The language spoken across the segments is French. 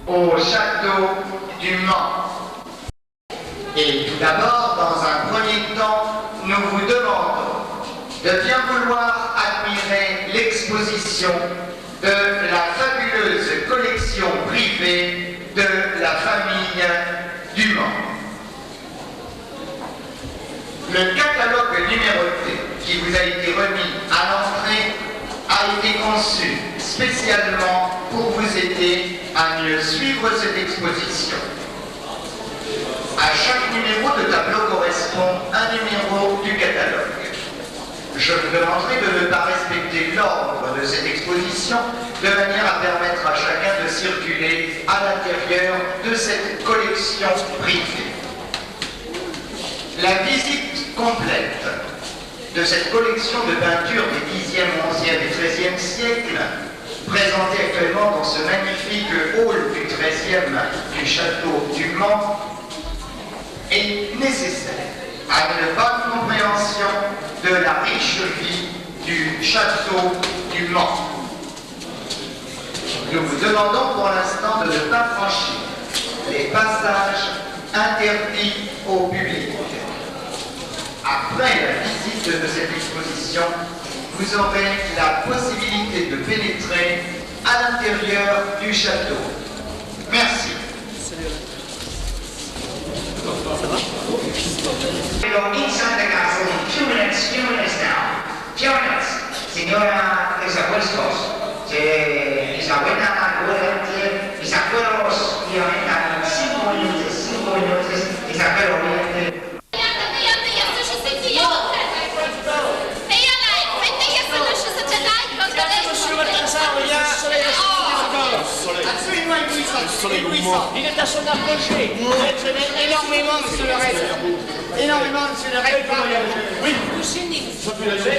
au château du Mans. Et tout d'abord, dans un premier temps, nous vous demandons de bien vouloir admirer l'exposition de la fabuleuse collection privée de la famille du Mans. Le catalogue numéroté qui vous a été remis à l'entrée a été conçu spécialement pour vous aider à mieux suivre cette exposition. À chaque numéro de tableau correspond un numéro du catalogue. Je vous demanderai de ne pas respecter l'ordre de cette exposition de manière à permettre à chacun de circuler à l'intérieur de cette collection privée. La visite complète de cette collection de peintures des 10e, 11e et 13e siècles, présentée actuellement dans ce magnifique hall du 13e du château du Mans, est nécessaire à une bonne compréhension de la riche vie du château du Mans. Nous vous demandons pour l'instant de ne pas franchir les passages interdits au public. Après la visite de cette exposition, vous aurez la possibilité de pénétrer à l'intérieur du château. Merci. Go inside the castle in few minutes now. Few minutes. Señora Desapuestos, mis abuelas, mis abuelos, y ahorita en 5 minutos, mis abuelos, il est à son apogée. Énormément, monsieur le reste. Énormément, monsieur le reste. Oui. Je peux la lever.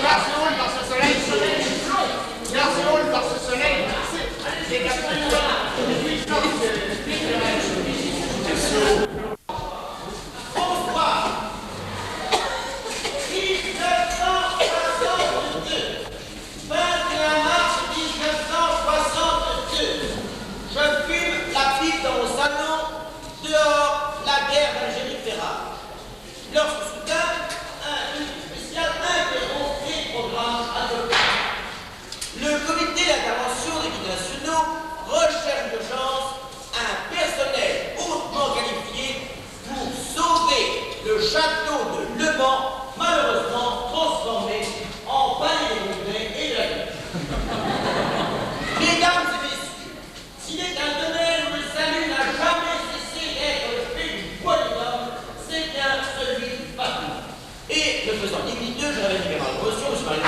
Grâce par ce soleil. Grâce par ce soleil. C'est 80 dehors la guerre d'Algérie fait rage. Lorsque soudain, un unité spécial interrompt les programmes adoptés. Le comité d'intervention des guides nationaux recherche d'urgence un personnel hautement qualifié pour sauver le château de Le Mans, malheureusement transformé en palais des congrès et de la guerre. Mesdames et messieurs, s'il est un domaine où le salut n'a jamais celui du peuple. Et le faisant digniteux, je révèle également l'émotion, je parlais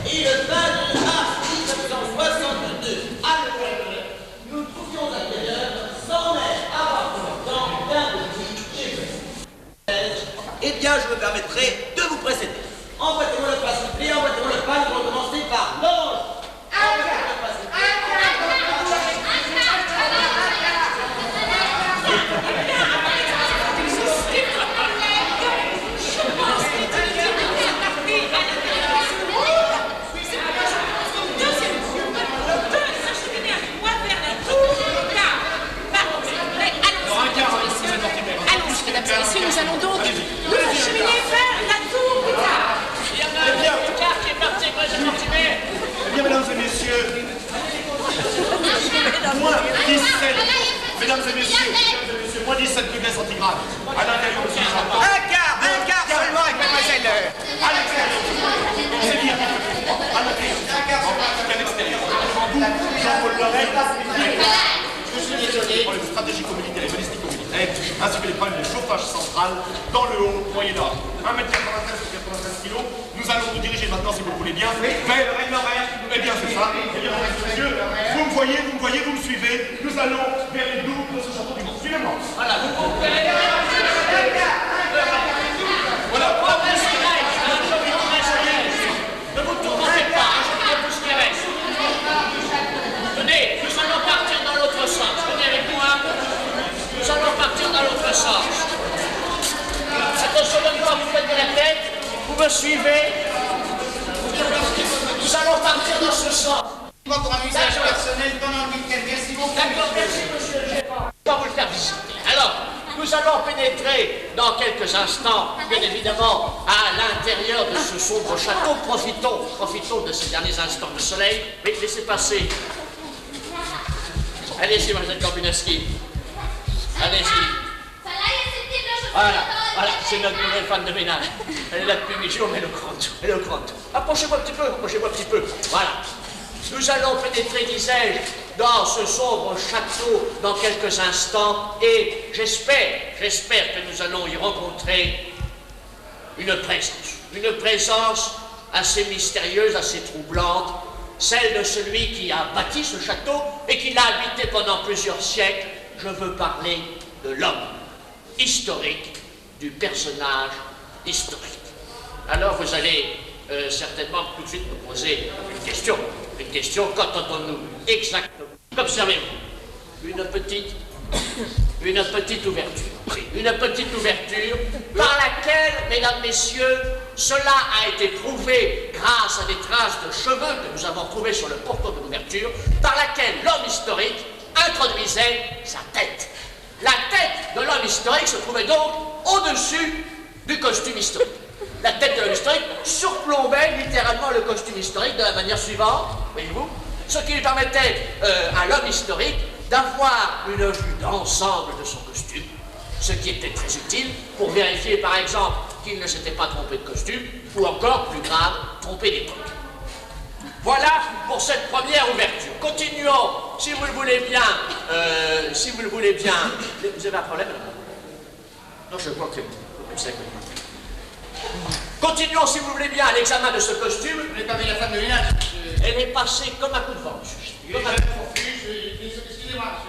et le 22 mars 1962, à l'Ouest, nous trouvions à l'intérieur, sans même avoir pris le temps d'un de Eh bien, je me permettrai de vous précéder. Emboîtez-moi le pas, s'il vous plaît, emboîtez-moi le pas, nous allons commencer par l'ange. Emboîtez-moi le pas, s'il vous plaît. Nous allons donc nous acheminer vers la tour du car. Il y a un car qui est parti, moi j'ai Mortimer. Eh bien, mesdames et messieurs, moins 17, mesdames et messieurs, moins 17 degrés centigrades à l'intérieur de ce château. Un quart seulement avec mademoiselle. À l'extérieur, c'est bien. À l'intérieur, à l'extérieur. Jean-Paul Lorraine, pour les stratégies militaires et balistiques militaires, ainsi que les problèmes de chauffage central dans le haut Moyen-Âge. 1m93 ou 93 kg, nous allons nous diriger maintenant, si vous le voulez bien, vers le règne d'Orient. Eh bien, c'est ça. Eh bien, messieurs, vous me voyez, vous me suivez. Nous allons vers les douves de ce château du Mans. Suivez-moi. Voilà, vous comprenez. Voilà, pas de sirène, je vous dirai à l'aise. Ne vous tourmentez pas, je tiens tout ce qui reste. Venez, nous allons partir dans l'autre sens. Venez avec moi. Nous allons partir dans l'autre sens. Attention, même quand vous faites de la tête, vous me suivez. Nous allons partir dans ce sens. Pour un usage personnel pendant le week-end. Merci beaucoup. D'accord, merci monsieur le gérant. On va vous le faire visiter. Alors, nous allons pénétrer dans quelques instants, bien évidemment, à l'intérieur de ce sombre château. Profitons de ces derniers instants de soleil. Oui, laissez passer. Allez-y, mademoiselle Korbineski. Allez-y. Voilà, c'est notre nouvelle femme de ménage. Elle est là depuis 8 jours, mais elle est au grand. Approchez-moi un petit peu. Voilà. Nous allons pénétrer, disais-je, dans ce sombre château dans quelques instants et j'espère que nous allons y rencontrer une présence assez mystérieuse, assez troublante, celle de celui qui a bâti ce château et qui l'a habité pendant plusieurs siècles. Je veux parler de l'homme historique, du personnage historique. Alors vous allez certainement tout de suite me poser une question. Qu'entendons-nous exactement? Observez-vous, une petite ouverture. Oui, une petite ouverture par laquelle, mesdames, messieurs, cela a été prouvé grâce à des traces de cheveux que nous avons trouvées sur le porton de l'ouverture, par laquelle l'homme historique introduisait sa tête. La tête de l'homme historique se trouvait donc au-dessus du costume historique. La tête de l'homme historique surplombait littéralement le costume historique de la manière suivante, voyez-vous, ce qui lui permettait à l'homme historique d'avoir une vue d'ensemble de son costume, ce qui était très utile pour vérifier par exemple qu'il ne s'était pas trompé de costume, ou encore, plus grave, trompé d'époque. Voilà pour cette première ouverture. Continuons, si vous le voulez bien, Vous avez un problème? Non, je crois que c'est bon. Continuons, si vous voulez bien, à l'examen de ce costume. Vous n'avez pas vu la femme de ménage? Elle est passée comme un coup de vent. Excusez-moi.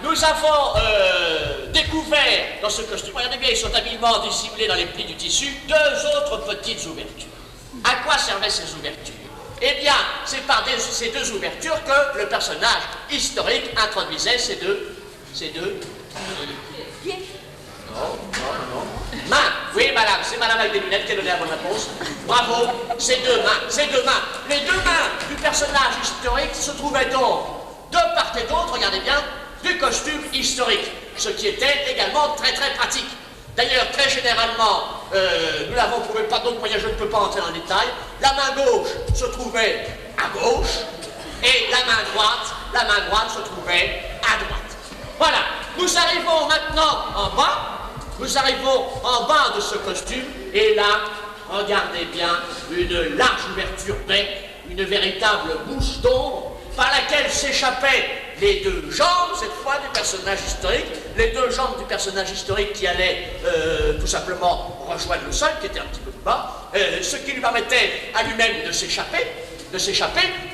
Nous avons découvert dans ce costume, regardez bien, ils sont habilement dissimulés dans les plis du tissu, deux autres petites ouvertures. À quoi servaient ces ouvertures? Eh bien, c'est par ces deux ouvertures que le personnage historique introduisait ces deux mains. Oui, madame, c'est madame avec des lunettes qui a donné la bonne réponse. Bravo, ces deux mains. Les deux mains du personnage historique se trouvaient donc de part et d'autre, regardez bien, du costume historique, ce qui était également très très pratique. D'ailleurs, très généralement, nous l'avons prouvé par d'autres moyens, je ne peux pas entrer dans le détail, la main gauche se trouvait à gauche et la main droite se trouvait à droite. Voilà, nous arrivons maintenant en bas. Nous arrivons en bas de ce costume, et là, regardez bien, une large ouverture bec, une véritable bouche d'ombre, par laquelle s'échappaient les deux jambes, cette fois, du personnage historique, les deux jambes du personnage historique qui allaient tout simplement rejoindre le sol, qui était un petit peu plus bas, ce qui lui permettait à lui-même de s'échapper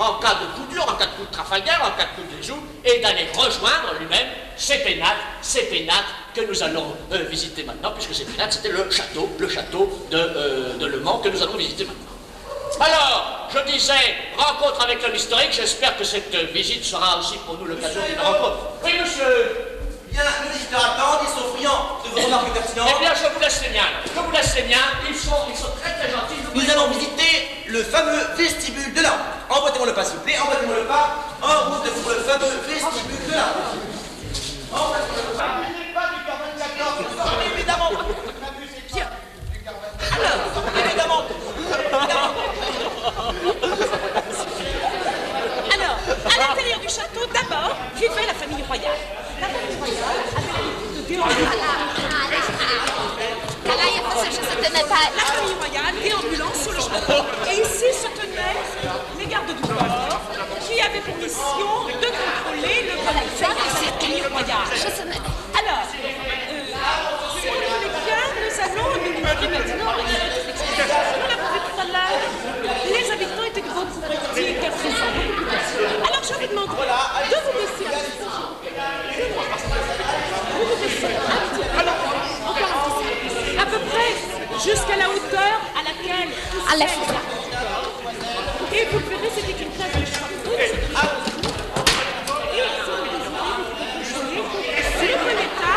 en cas de coup dur, en cas de coup de Trafalgar, en cas de coup de joue, et d'aller rejoindre lui-même ces pénates que nous allons visiter maintenant, puisque ces pénates, c'était le château de Le Mans que nous allons visiter maintenant. Alors, je disais, rencontre avec l'homme historique, j'espère que cette visite sera aussi pour nous l'occasion d'une rencontre. Oui, monsieur. Bien, nos visiteurs attendent, ils sont friands de vos remarques pertinentes. Eh bien, je vous laisse les miens. Ils sont très très gentils. Nous allons visiter le fameux vestibule de la route. Emboîtez-moi le pas, s'il vous plaît, emboîtez-moi le pas. En route pour le fameux vestibule de la route. Emboîtez-moi le pas. Évidemment. Bien. Alors, à l'intérieur du château, d'abord, vivait la famille royale. La famille royale avait l'habitude de déambuler. La famille royale déambulant sur le château. Et ici se tenaient les gardes du corps qui avaient pour mission de contrôler le bon fonctionnement de la famille royale. Alors, si vous le voulez bien, nous allons nous montrer maintenant une petite explication. Nous l'avons vu tout à l'heure, les habitants étaient beaucoup plus petits et caressants, beaucoup plus petits. Alors je vous demande de vous baisser un petit peu. Vous vous baissez un petit peu. Alors, encore un petit peu. À peu près jusqu'à la hauteur à laquelle tout ça est. Et vous le verrez, c'était une cage de château. Et si vous désirez, c'est le bon état.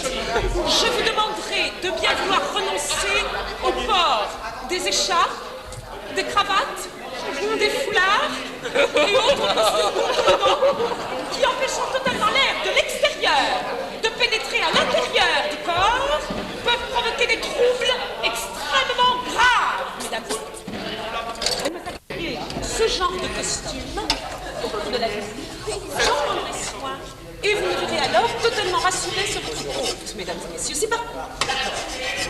Je vous demanderai de bien vouloir renoncer au port des écharpes, des cravates, des foulards et autres costumes qui empêchant totalement l'air de l'extérieur de pénétrer à l'intérieur du corps peuvent provoquer des troubles extrêmement graves, mesdames et messieurs. Ce genre de costume au cours de la visite, j'en prendrai soin et vous me verrez alors totalement rassurés sur votre compte, mesdames et messieurs. C'est pas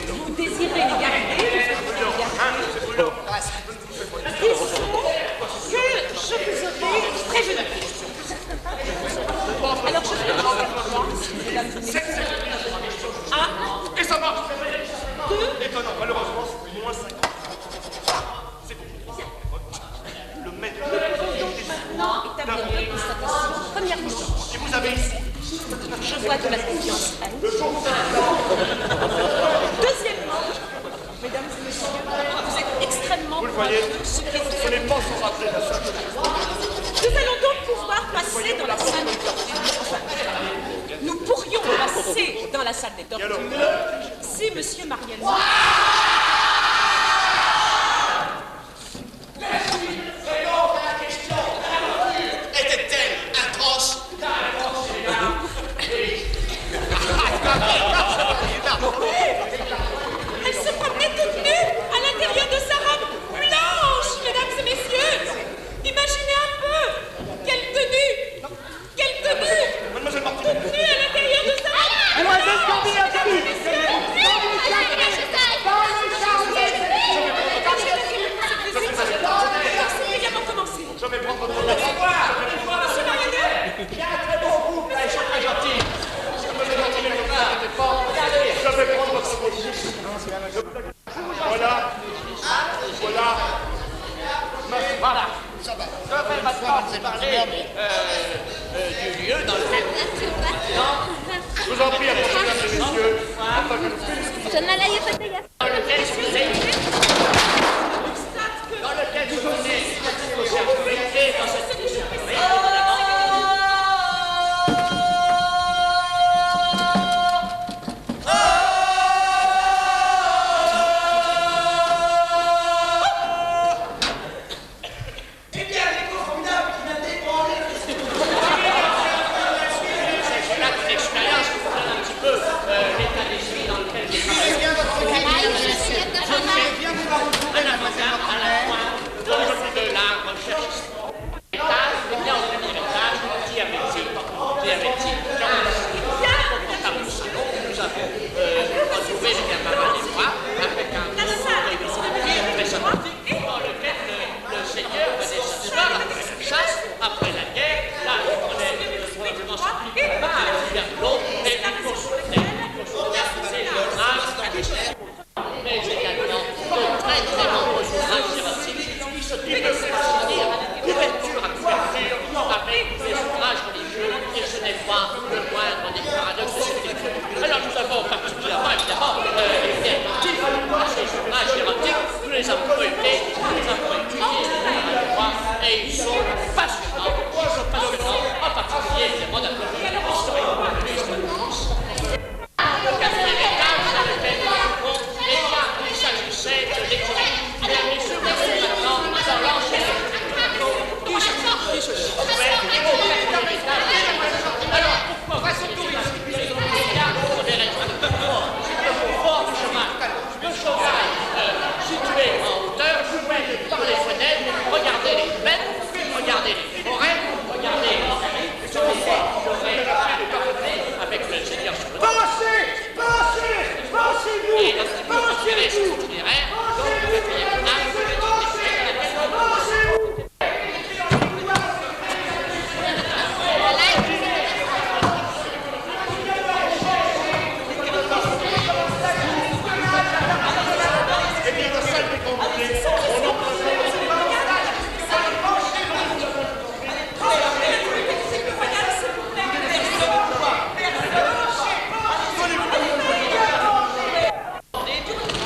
vous désirez les garder, disons que je vous aurai prévenu. Alors je vous demande mesdames et messieurs. Et ça marche. 2. Étonnant, malheureusement, c'est moins 50. C'est compliqué. Le maître. Maintenant établir deux constatations. Premièrement, Et vous avez ici. je vois de la confiance reine. Deuxièmement, mesdames et messieurs, vous êtes extrêmement Vous le voyez, ce qui est ce n'est pas sans rappeler la salle de Nous allons donc pouvoir passer dans la salle des tortures. Nous pourrions passer dans la salle des tortures si Monsieur Mariello... Était-elle atroce? Elle se promenait toute nue à l'intérieur de sa robe blanche, mesdames et messieurs. Imaginez un peu. Quelle tenue. Quelle tenue. Mademoiselle Martin. Toute nue à l'intérieur de sa robe. Mademoiselle Corbière, C'est également commencé. Je vais prendre votre Monsieur Mariello. Il y a un très bon couple, là, ils sont très gentils. Je vais prendre votre position. Voilà. Voilà. Voilà. Je vais maintenant vous parler du lieu dans lequel Je vous en prie, mesdames et messieurs. Afin que nous félicitons. dans lequel je vous ai dans lequel je vous ai dans cette Eh bien, l'écho formidable qui vient d'ébranler c'est là une expérience qui vous donne un petit peu l'état d'esprit dans lequel j'ai travaillé. Eh bien, votre Un avocat à la fois de la recherche étage, et bien au premier étage, qui avait-il nous avons retrouvé les camarades et moi avec un groupe très sympathique dans lequel le Seigneur venait s'asseoir après la chasse, après la guerre, là on est probablement s'appliqué par l'autre et la course c'est le grâce mais également de très très nombreux ouvrages séraphiques qui se développent couverture à couverture avec des ouvrages religieux et ce n'est pas le moindre des paradoxes de cette écriture. Alors nous avons particulièrement évidemment été attentifs à ces ouvrages séraphiques, nous les avons feuilletés, nous les avons étudiés et ils sont passionnants, en particulier évidemment d'un point de vue historique. Le quatrième étage dans lequel nous trouvons, eh bien, il s'agissait de l'écrire. Mesdames et messieurs, vous êtes maintenant dans l'ancien qui se situait au quatrième étage. Alors, pourquoi voici tout ici? Il y a pour des raisons de fort du chemin. Le cheval situé en hauteur, vous pouvez par les fenêtres, regarder les fenêtres, regarder les forêts, regarder les amis, avec le Seigneur sur le dos. Et lorsque vous retirez cet itinéraire, donc le quatrième étage, vous êtes Eh bien, la salle des congrès, on en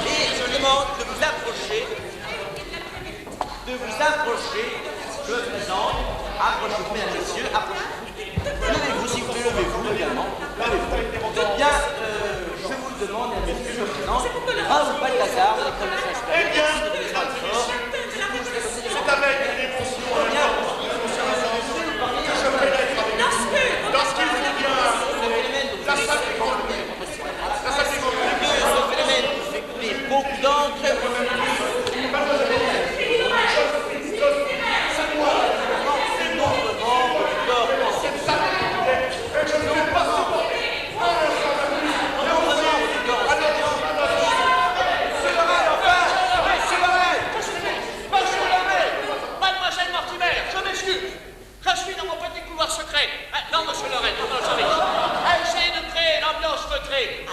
et je demande de Bayard, de l'école nationale supérieure. Eh bien, mesdames et messieurs, c'est avec une émotion que je pénètre avec vous dans ce qu'il faut bien la salle des grands lumières. La salle des grands lumières. Ce phénomène fait couler beaucoup d'encre.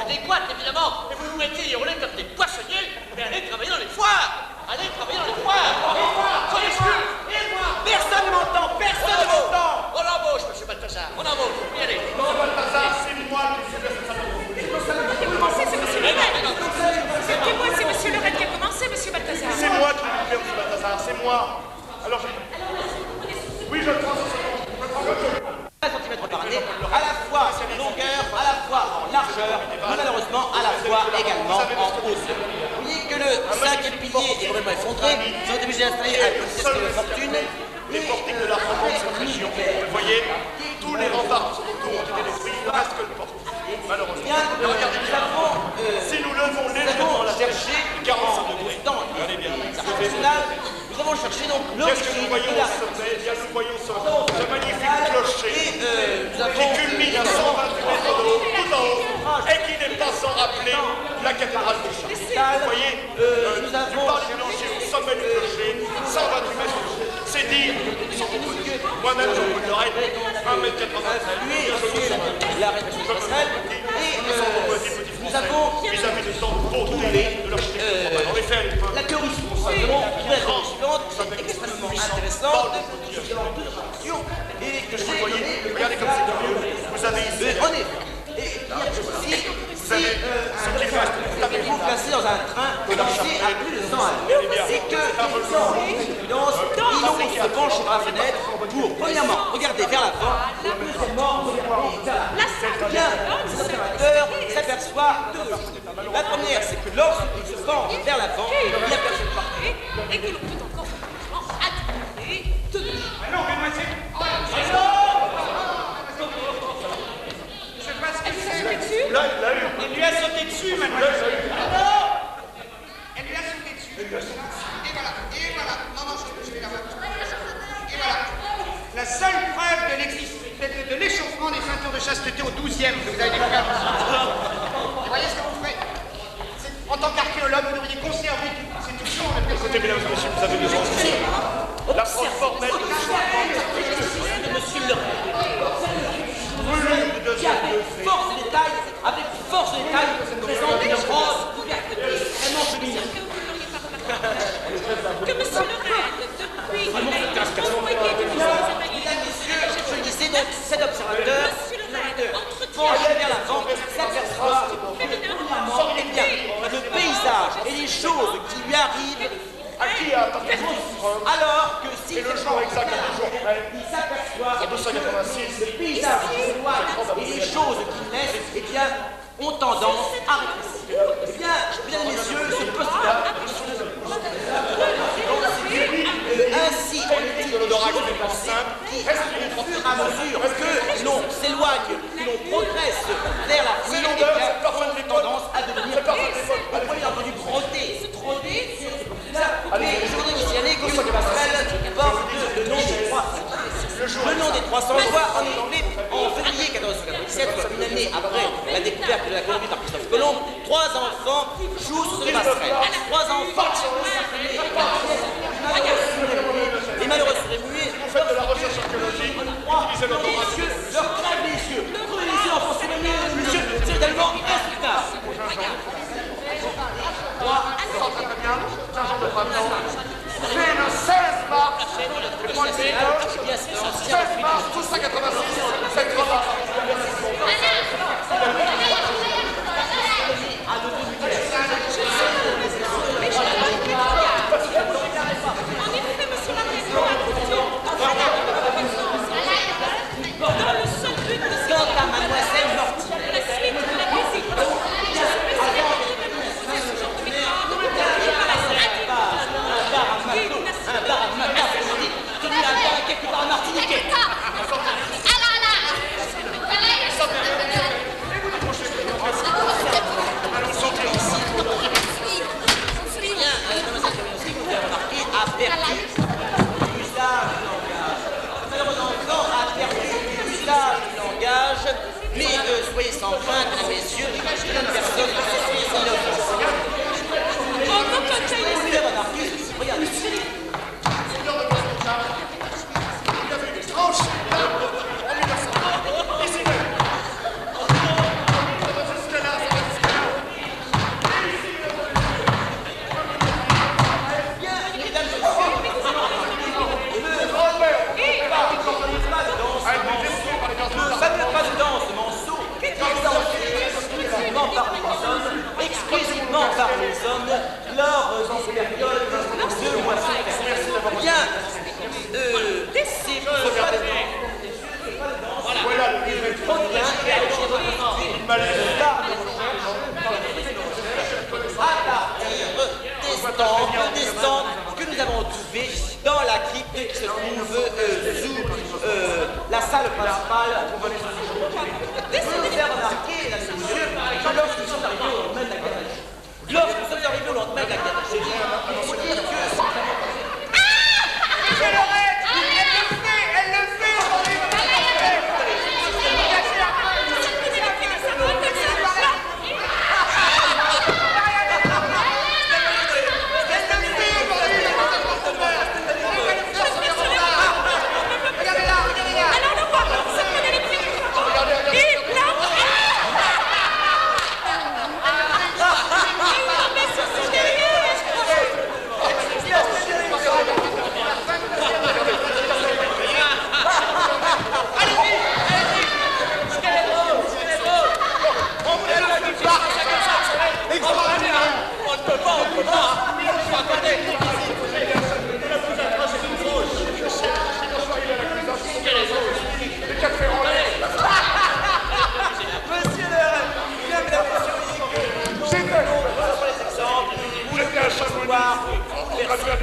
Adéquate, évidemment, et vous vous mettez à hurler comme des poissonniers, mais allez travailler dans les foires. Allez travailler dans les foires. Sans excuse. Personne ne m'entend, personne ne m'entend. On embauche, monsieur Balthazar, on embauche, vous pouvez y aller. Non, Balthazar, c'est moi qui suis responsable. Commencez, c'est monsieur Lered. Excusez-moi, c'est monsieur Lered qui a commencé, monsieur Balthazar. C'est moi qui vous fais, monsieur Balthazar, c'est moi. Alors, oui, je prends 1 cm par année, à la fois en longueur, à la fois en largeur, mais malheureusement à la fois également en hauteur. Vous voyez que le 5e pilier est vraiment effondré, ils ont été obligés d'installer un petit escalier de fortune. les portiques de la France de cette région. Vous voyez, tous les remparts qui sont autour ont été détruits, il ne reste que le portique. Malheureusement. Et regardez bien, si nous levons légèrement la tête, 45 degrés. Regardez bien. Nous avons cherché donc Qu'est-ce que nous voyons au sommet? Eh bien, nous voyons ce magnifique clocher qui culmine à 128 mètres de haut, tout en haut, et qui n'est pas sans rappeler la cathédrale de Chartres. Vous voyez, du parc du Blancher au sommet du clocher, 128 mètres de haut. C'est dire qu'ils sont beaucoup petits. Moi-même, je vous le dirai, 1m93. lui et la répression passerelle. Et nous avons vis-à-vis de tant de beauté de l'architecture. En effet, la théorie suivante, c'est extrêmement intéressante, et que vous voyez, regardez comme c'est curieux. Vous avez ici, en effet. Et il y a ceci, vous avez ce qui reste tout à fait vous placez dans un train lancé à plus de 100 à l'heure. C'est que il ose se pencher par la fenêtre pour, premièrement, regarder vers l'avant, deuxièmement, regarder vers l'arrière. Bien, les observateurs s'aperçoivent de deux choses. La première, c'est que lorsqu'il se penche vers l'avant, il n'y a personne par terre. Et que l'on peut encore attendre de deux. Non, mademoiselle. Là, il l'a eu. Elle lui a sauté dessus, mademoiselle. Elle lui a sauté dessus. Et voilà. Non, je vais la voir. Et voilà. La seule preuve de l'échauffement des ceintures de chasteté au 12e que vous avez découvert. Vous voyez ce que vous faites? En tant qu'archéologue, vous devriez conserver ces touchants de Écoutez, mesdames et messieurs, vous avez besoin de la preuve formelle de Monsieur le avec force de détail, présente une robe extrêmement féminine. Que monsieur Lered, depuis qu'il a été envoyé de Mesdames, messieurs, je disais donc, cet observateur penche vers l'avant, s'aperçoit premièrement, eh bien, le paysage et les choses qui lui arrivent, à qui a attendu alors que s'il et le jour exact à 2 jours près, il s'aperçoit en 286, le paysage qui s'éloigne et les choses qu'il laisse, eh bien, ont tendance à rétrécir. Eh bien, mesdames et messieurs, ce postulat ainsi on est de l'odorat extrêmement simple, qui, au fur et à mesure que l'on s'éloigne, que l'on progresse vers la fin, eh bien, ont tendance à devenir, au premier entendu, brodé. Mais je voudrais vous signaler que cette passerelle porte le nom des 300. Le nom des 300 voix, en effet, en février 1497, soit une année après la découverte de la Colombie par Christophe Colomb, 3 enfants jouent sur cette passerelle. 3 enfants les malheureux seraient muets. vous faites de la recherche archéologique, utilisez Les l'automatique. yeux, leur crève les yeux. Crevez les yeux, enfants, c'est monsieur, c'est tellement insupportable. C'est le 16 mars, et moi le 16 mars 1286, cette robe. En effet, monsieur Marquesneau a plutôt dans le seul but de Quant à mademoiselle Mortier, la suite de la visite. Je suis persuadée que vous avez ce genre de méthode. certaines personnes regardez. Exclusivement par les hommes lors de ces périodes de moisson. Bien, c'est voilà le trottin qui a été à partir des stands que nous avons trouvés dans la crypte qui se trouve sous la salle principale. Vous avez remarqué, mesdames et messieurs, que lorsque nous sommes arrivés au lendemain de la guerre d'Algérie, il faut dire que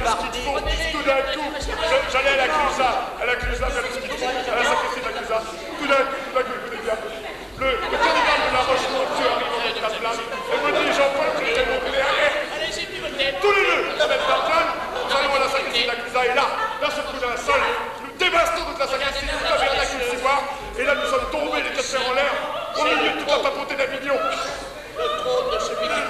tout d'un coup, j'allais à la Clusa, faire le ski de fond, à la sacristie de la Clusa. Tout d'un coup, écoutez bien, le cardinal de la Roche-Monceau arrive en mettre la place, et me dit Jean-Paul, je vais monter derrière. Tous les deux, on met la place, nous allons à la sacristie de la Clusa, et là, ce coup d'un sol, nous dévastons toute la sacristie, tout avait rien qu'une ciboire, et là nous sommes tombés les quatre fers en l'air, au milieu de toute la papauté d'Avignon. Le trône de celui qui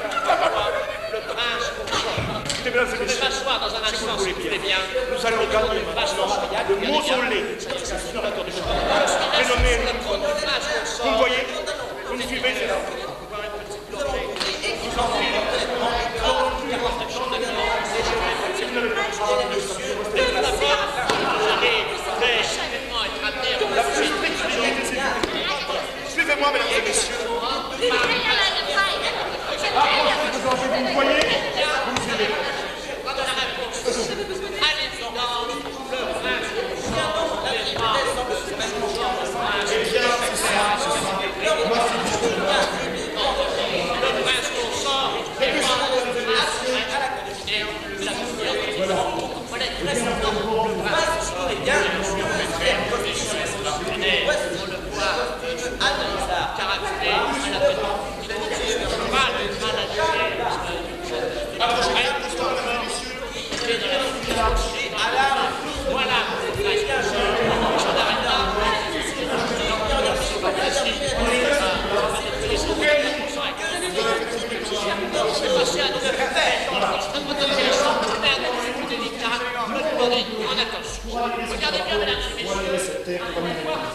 le prince consort. Je vais m'asseoir dans un instant, si vous voulez bien. Nous allons gagner le mausolée dénommé. Vous me voyez? Vous me suivez? C'est là. Suivez-moi, mesdames et messieurs. Vous me voyez? Vous me suivez? Regardez bien, mesdames et messieurs,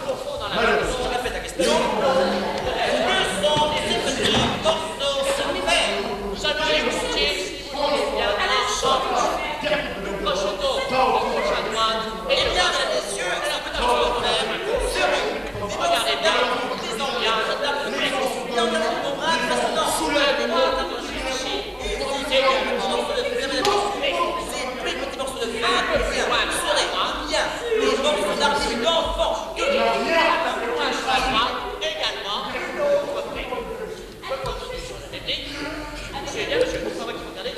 au fond dans la Je répète la question. Que sont les écrits d'orthographe? nous allons écouter, on est bien ensemble. Prosciutto, gauche à droite, et Eh bien, mesdames et messieurs, c'est un peu d'orthographe. regardez bien, également, c'est bien, monsieur, c'est pas moi qui vous regardez.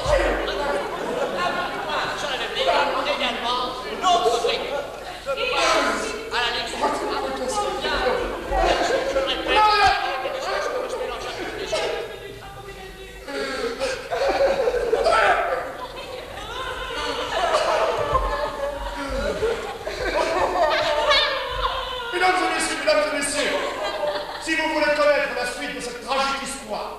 Sur la même ligne, également, notre brique. À la ligne suivante. Bien. Je le répète, il y a des choses que je mélange un peu les choses. Mesdames et messieurs, si vous voulez connaître la suite de cette tragique histoire,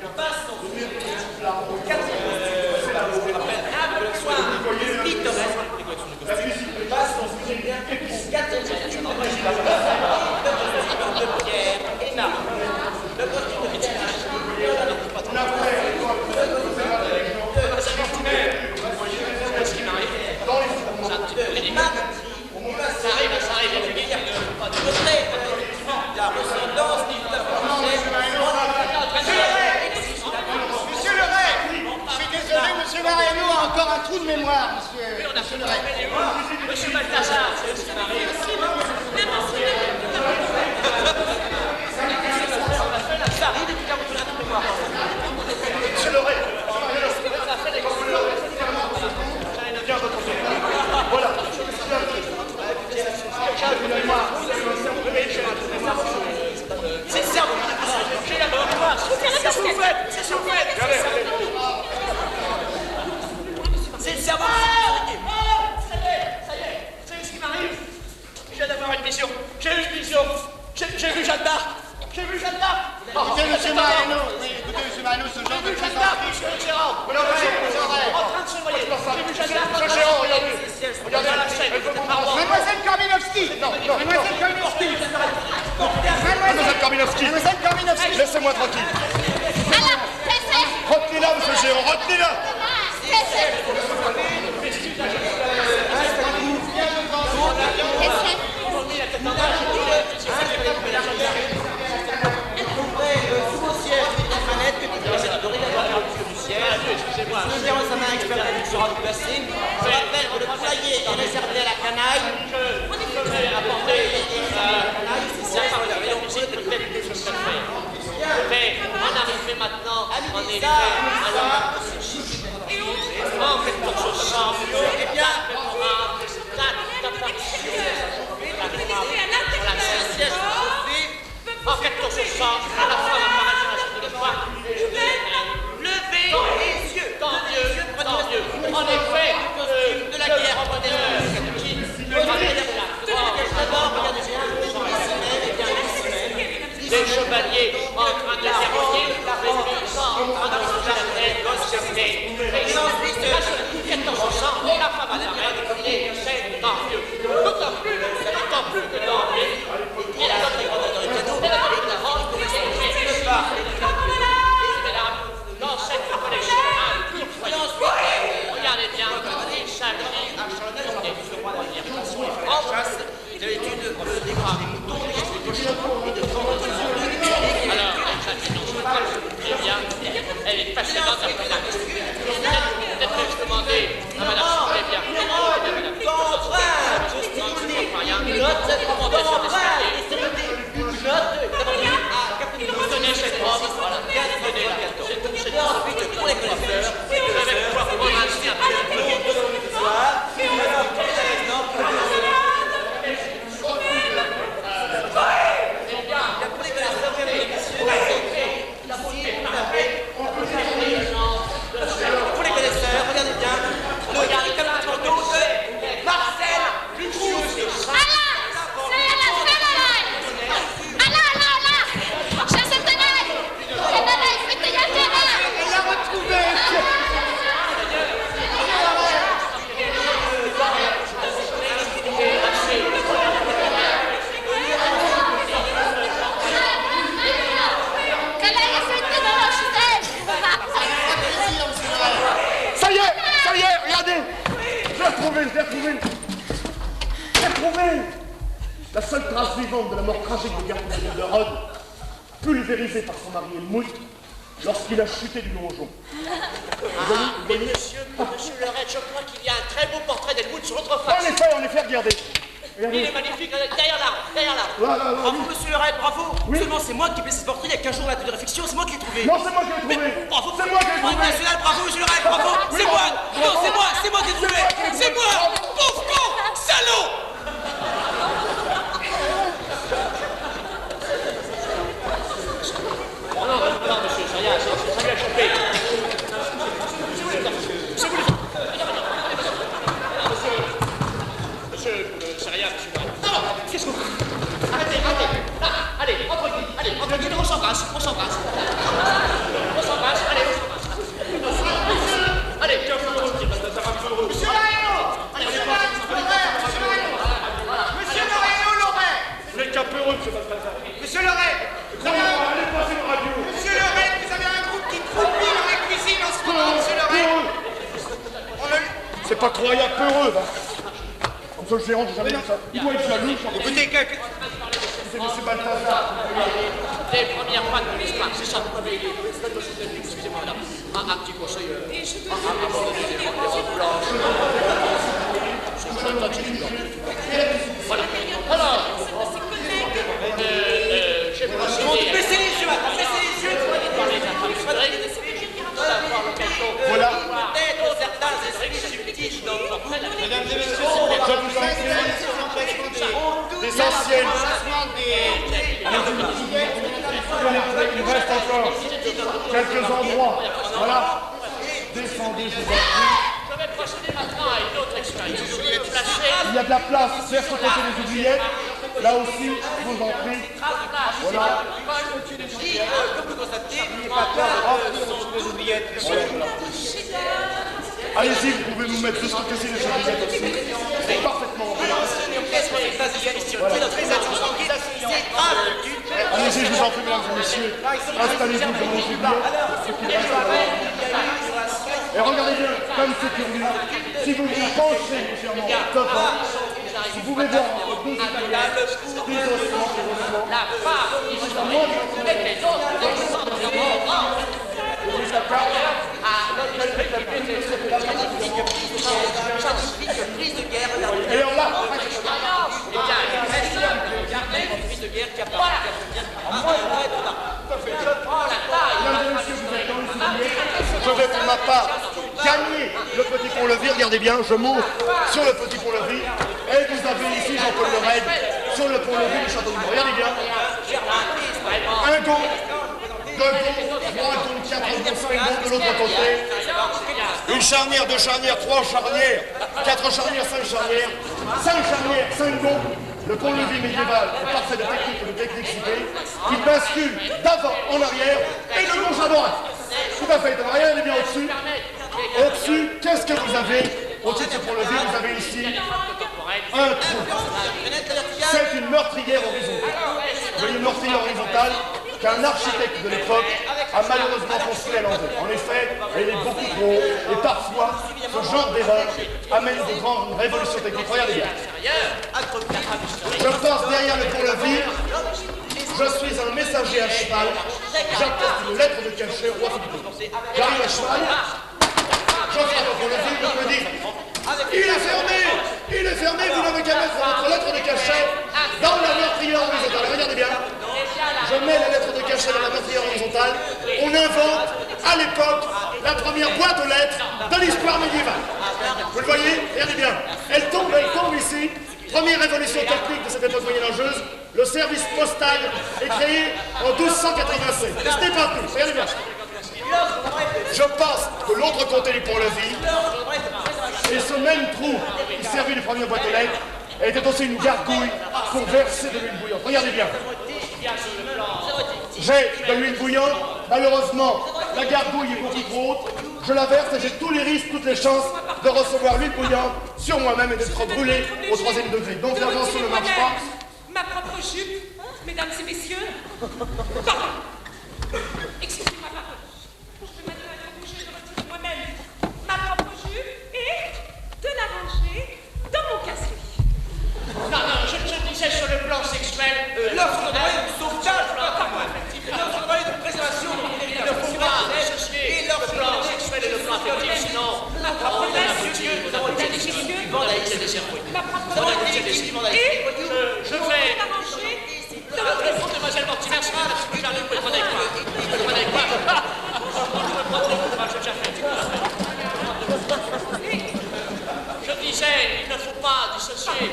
passe son la ressemblance du Monsieur le Ray, je suis désolé, monsieur Mariano a encore un trou de mémoire, monsieur le Ray. Monsieur Balthazar, c'est ce qui m'arrive. Ça arrive depuis la retournée de mémoire. Monsieur le Ray, viens, votre côté. Voilà. C'est le cerveau. J'ai la bonne mémoire. C'est ce que vous faites. C'est ce que vous faites. C'est le cerveau. Ça y est. C'est ce qui m'arrive. Je viens d'avoir une vision. J'ai eu une vision. J'ai vu Jeanne d'Arc. Écoutez, monsieur Mariano, ce genre de Jeanne d'Arc, monsieur le gérant. En train de se noyer. J'ai vu Jeanne d'Arc. Monsieur le gérant, regardez. Regardez la chaîne. Mademoiselle Karminovski. Mademoiselle Karminovski, Laissez-moi tranquille. Alors, cessez. Retenez-la, monsieur le gérant, retenez-la. Cessez. Le gérant sa main expert sera placé. Je rappelle que le poulailler est réservé à la canaille. Mais on arrive maintenant, en effet, à en quelque chose, eh bien, en quelque chose, à la fin, on apparaît sur la suite de l'histoire. Levez les yeux. Tant mieux. En effet, de la guerre en des chevaliers en train de terminer, les paysans en train de manger la tête, concertés. Et ensuite, 1400, la femme à la reine, et c'est tant mieux. D'autant plus que tant mieux. Et la note est dans cette collection, regardez bien, il s'agit à changer ce roi de en chasse de l'étude de départ des moutons, des cochons et de alors, très bien, elle est passionnante après la peut-être que je demandais à madame très bien. Tenez cette robe, voilà, tenez-la. C'est ensuite pour les coiffeurs, vous allez pouvoir ramasser un peu de Pour les connaisseurs, regardez bien. Regardez comme un photo de Marcel Lucius. Ça y est, regardez. Je l'ai retrouvé. La seule trace vivante de la mort tragique de Garde de Rhodes. pulvérisé par son mari Helmut lorsqu'il a chuté du donjon. Mais monsieur Lorette, je crois qu'il y a un très beau portrait d'Helmut sur votre face. En effet, regardez. Il est magnifique, derrière l'arbre. Là. Bravo, monsieur Lorette, bravo. Oui. Seulement, c'est moi qui ai fait ce portrait il y a 15 jours à la de réflexion, c'est moi qui l'ai trouvé. Non, c'est moi qui l'ai trouvé. Bravo, C'est moi qui l'ai trouvé. national, bravo, monsieur Lorette, bravo. C'est moi. Non, c'est moi qui l'ai trouvé. C'est moi. Pauvre con, salaud. Non, monsieur, c'est rien, c'est très bien chopé. Monsieur, c'est rien, monsieur. Non, qu'est-ce que vous... Arrêtez. Allez, entre guillemets, on s'embrasse. Allez, tiens, ça va heureux. Monsieur Loret! Vous êtes qu'un peu heureux, monsieur Balthazar. Monsieur Loret! Allez passer le radio. Monsieur Loret, vous avez un groupe qui croupit dans la cuisine en ce moment, monsieur Loret! C'est pas croyable, peu heureux, hein. Comme ça, le gérant, j'ai jamais vu ça. Il doit être jaloux. Écoutez, C'est monsieur Balthazar. Les premières fois de l'histoire, c'est ça. Excusez-moi, madame. Un petit conseil. Voilà. Alors, je vais vous citer. baissez les yeux, Parler d'un femme Frédéric, d'avoir l'occasion Voilà. peut-être certains esprits subtils dans votre Mesdames et messieurs, Je vous en prie. L'essentiel. Il reste encore quelques endroits. Voilà. Descendez, je vous en prie. Je vais procéder maintenant à une autre expérience. Je vais flasher. Il y a de la place vers ce côté des oubliettes. Là aussi, je vous en prie. Voilà. Comme vous constatez, Allez-y, vous pouvez nous mettre de ce côté-ci les oubliettes aussi. C'est parfaitement bien. Allez-y, je vous en prie, mesdames et messieurs. Installez-vous devant les oubliettes. Et regardez bien, comme c'est curieux, si vous vous penchez légèrement devant, vous pouvez voir entre deux oubliettes des ossements, la part avec les autres prise de guerre. Et alors là, Eh bien, il reste une prise de guerre qui apparaît. Je prends la taille. mesdames et messieurs, vous êtes dans les oubliettes. Je vais pour ma part gagner le petit pont-levis. Regardez bien, je monte sur le petit pont-levis. Et vous avez ici Jean-Paul Lorette sur le pont-levis du château de Mont. Regardez bien. Un gond, deux gonds, trois gonds, quatre gonds, cinq gonds de l'autre côté. Une charnière, deux charnières, trois charnières, quatre charnières, cinq charnières, cinq gonds. Le pont-levis médiéval est parfait de technique et de technicité. Il bascule d'avant en arrière et de gauche à droite. Tout à fait, de l'arrière, il est bien au-dessus. Au-dessus, qu'est-ce que vous avez? Au-dessus de ce pont-levis, vous avez ici un trou. C'est une meurtrière horizontale. Vous voyez une meurtrière horizontale qu'un architecte de l'époque a malheureusement construit à l'envers. En effet, elle est beaucoup trop haute et parfois, ce genre d'erreur amène de grandes révolutions techniques. Regardez bien. Je passe derrière le pont-levis. Je suis un messager à cheval. J'apporte une lettre de cachet au roi Philippe. J'arrive à cheval. Je frappe au pont-levis. Je me dis, il est fermé, vous n'avez qu'à mettre votre lettre de cachet dans la meurtrière horizontale. Regardez bien. Je mets la lettre de cachet dans la meurtrière horizontale. On invente, à l'époque, la première boîte aux lettres de l'histoire médiévale. Vous le voyez? Regardez bien. Elle tombe ici. Première révolution technique de cette époque moyenâgeuse. Le service postal est créé en 1287. C'était pas tout. Regardez bien. Je passe de l'autre côté du pont-levis. Et ce même trou qui servait les premières boîtes aux lettres était aussi une gargouille pour verser de l'huile bouillante. Regardez bien. J'ai de l'huile bouillante. Malheureusement, la gargouille est beaucoup trop haute. Je la verse et j'ai tous les risques, toutes les chances de recevoir l'huile bouillante sur moi-même et d'être brûlé au 3e degré. Donc l'invention ne marche pas. Ma propre jupe, mesdames et messieurs. Pardon. Excusez-moi, pardon. Je vais maintenant être obligée de retirer moi-même ma propre jupe et de la ranger dans mon casier. Non, je disais sur le plan sexuel, l'offre de sauvetage, effectivement. Vendaïque, des chers voyous. Vendaïque, des chers voyous. Je vais... Mademoiselle Mortimer, je suis là, vous prenez quoi? Vous prenez quoi? Je disais, il ne faut pas dissocier.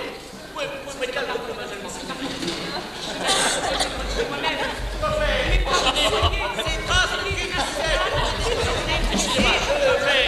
Vous pouvez me calmer, mademoiselle Mortimer. C'est grâce à excusez-moi, je vais...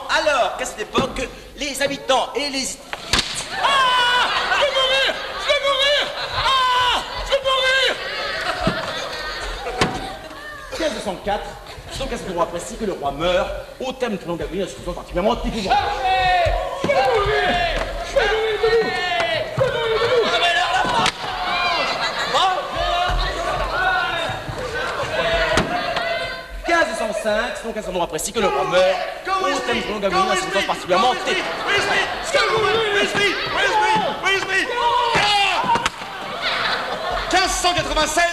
Alors qu'à cette époque, les habitants et les... Ah! Je vais mourir! Je vais mourir! Ah! Je vais mourir! 1504, donc à ce roi précis que le roi meurt, au terme de Gabriel, une situation particulièrement épouvantable. Chargez! Je vais mourir! Je vais mourir debout! Je vais mourir debout! donc à ce moment précis que le roi meurt, au thème de Gabriel, une situation particulièrement épouvantable. 1587,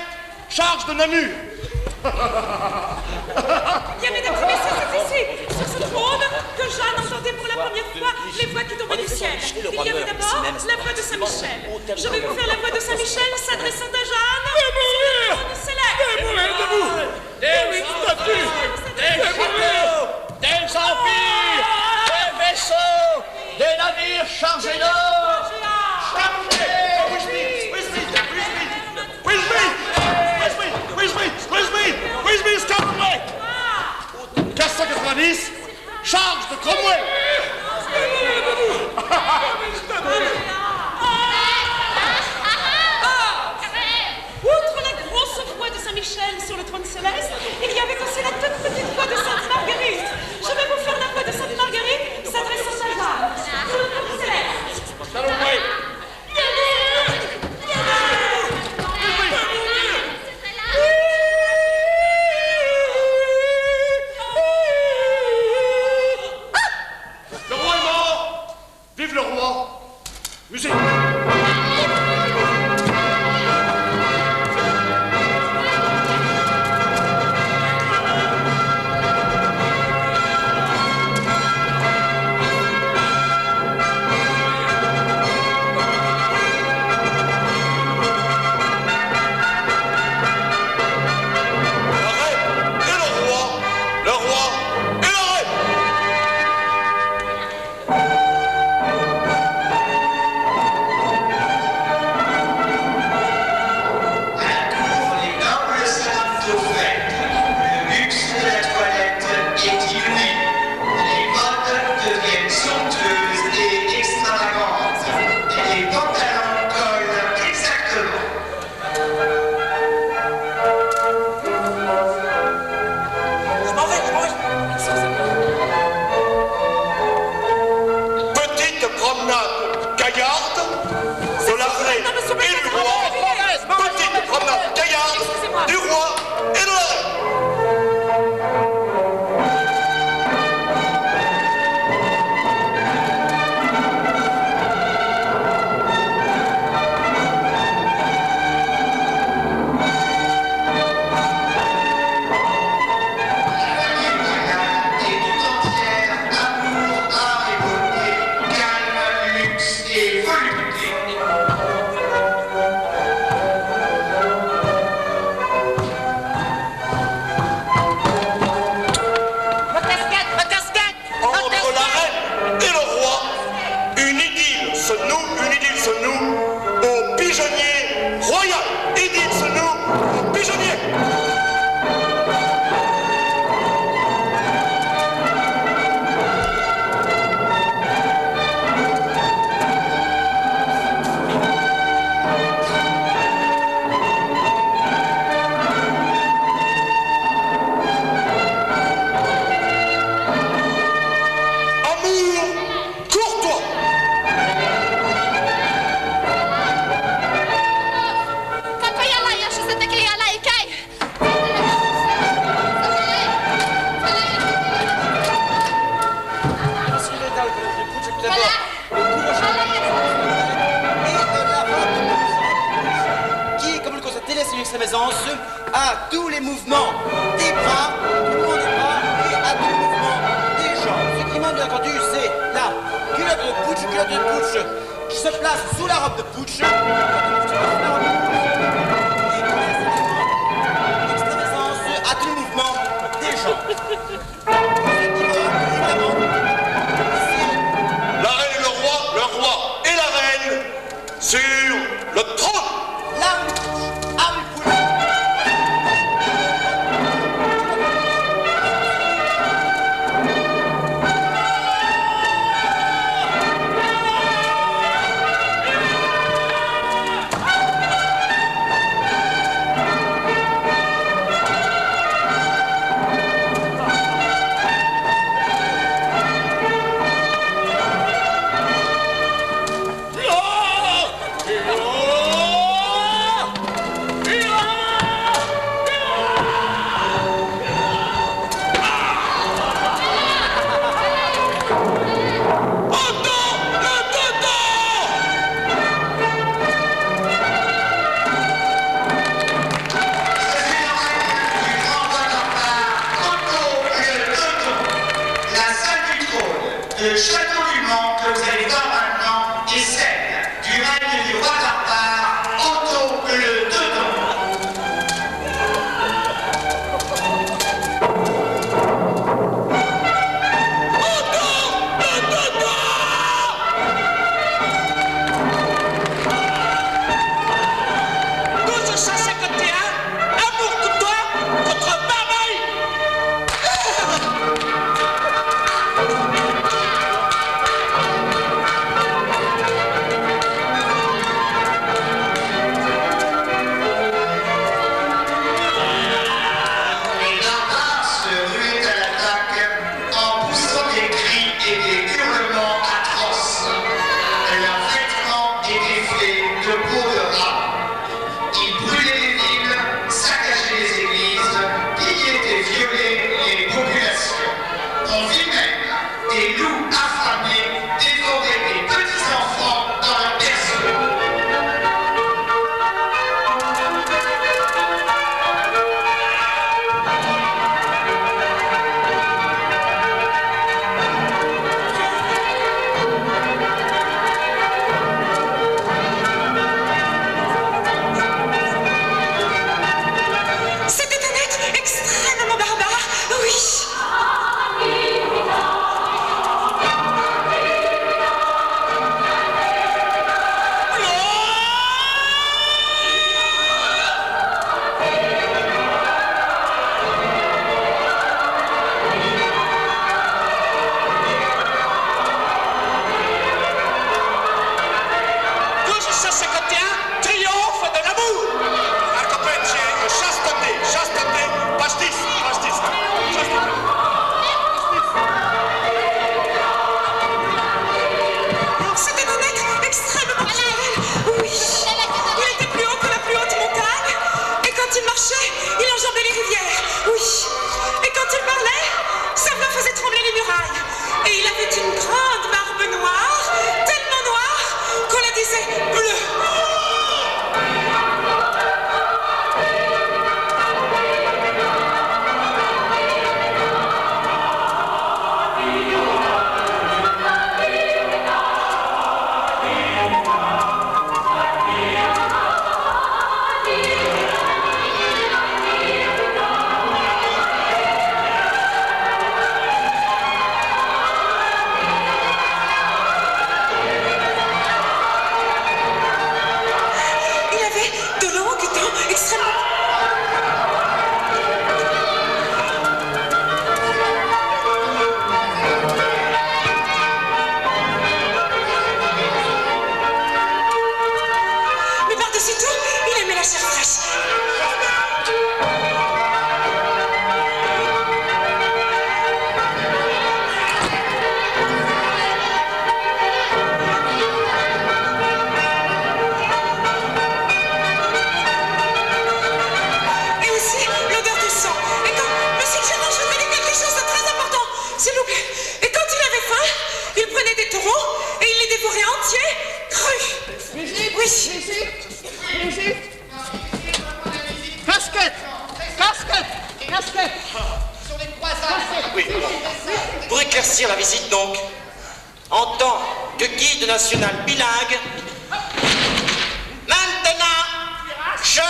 charge de Namur. Il y avait des premiers ici, sur ce trône, que Jeanne entendait pour la première fois les voix qui tombaient du ciel. Il y avait d'abord la voix de Saint-Michel. Je vais vous faire la voix de Saint-Michel s'adressant à Jeanne. Fais mourir debout! Des statues! Des châteaux! Des empires! Des vaisseaux! Des navires chargés d'or! Wisby, Scotland! 1590, charge de Cromwell! Outre la grosse voix de Saint-Michel sur le trône céleste, il y avait aussi la toute petite voix de Sainte Marguerite. Je vais vous faire la voix de Sainte Marguerite s'adressant à Jeanne sur le trône céleste. Le roi est mort! Vive le roi! Musique! présence à tous les mouvements des bras, et à tous les mouvements des jambes. Ce qui manque, bien entendu, c'est la culotte de Putsch qui se place sous la robe de Putsch. À tous les mouvements des jambes. La reine et le roi et la reine sur le trône. Le château du Mans que vous allez voir maintenant est celle du règne du roi Tartare, Otto le Teuton. Casquette. Sur les croisades. Oui. Pour éclaircir la visite donc, en tant que guide national bilingue, maintenant, je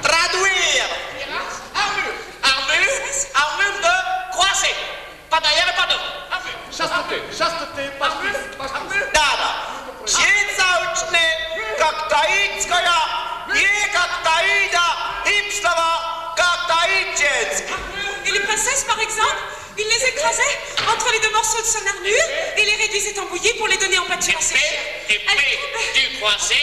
traduire. Armure de croisée. Pas d'ailleurs et pas devant. Chasteté, pas plus. Dada. Dziecauczny, kaktaickoja, je kaktaida, hipstava, kaktaïdzienski. Et les princesses, par exemple, il les écrasait entre les deux morceaux de son armure et les réduisait en bouillie pour les donner en pâture à sécher. Épée du croisé,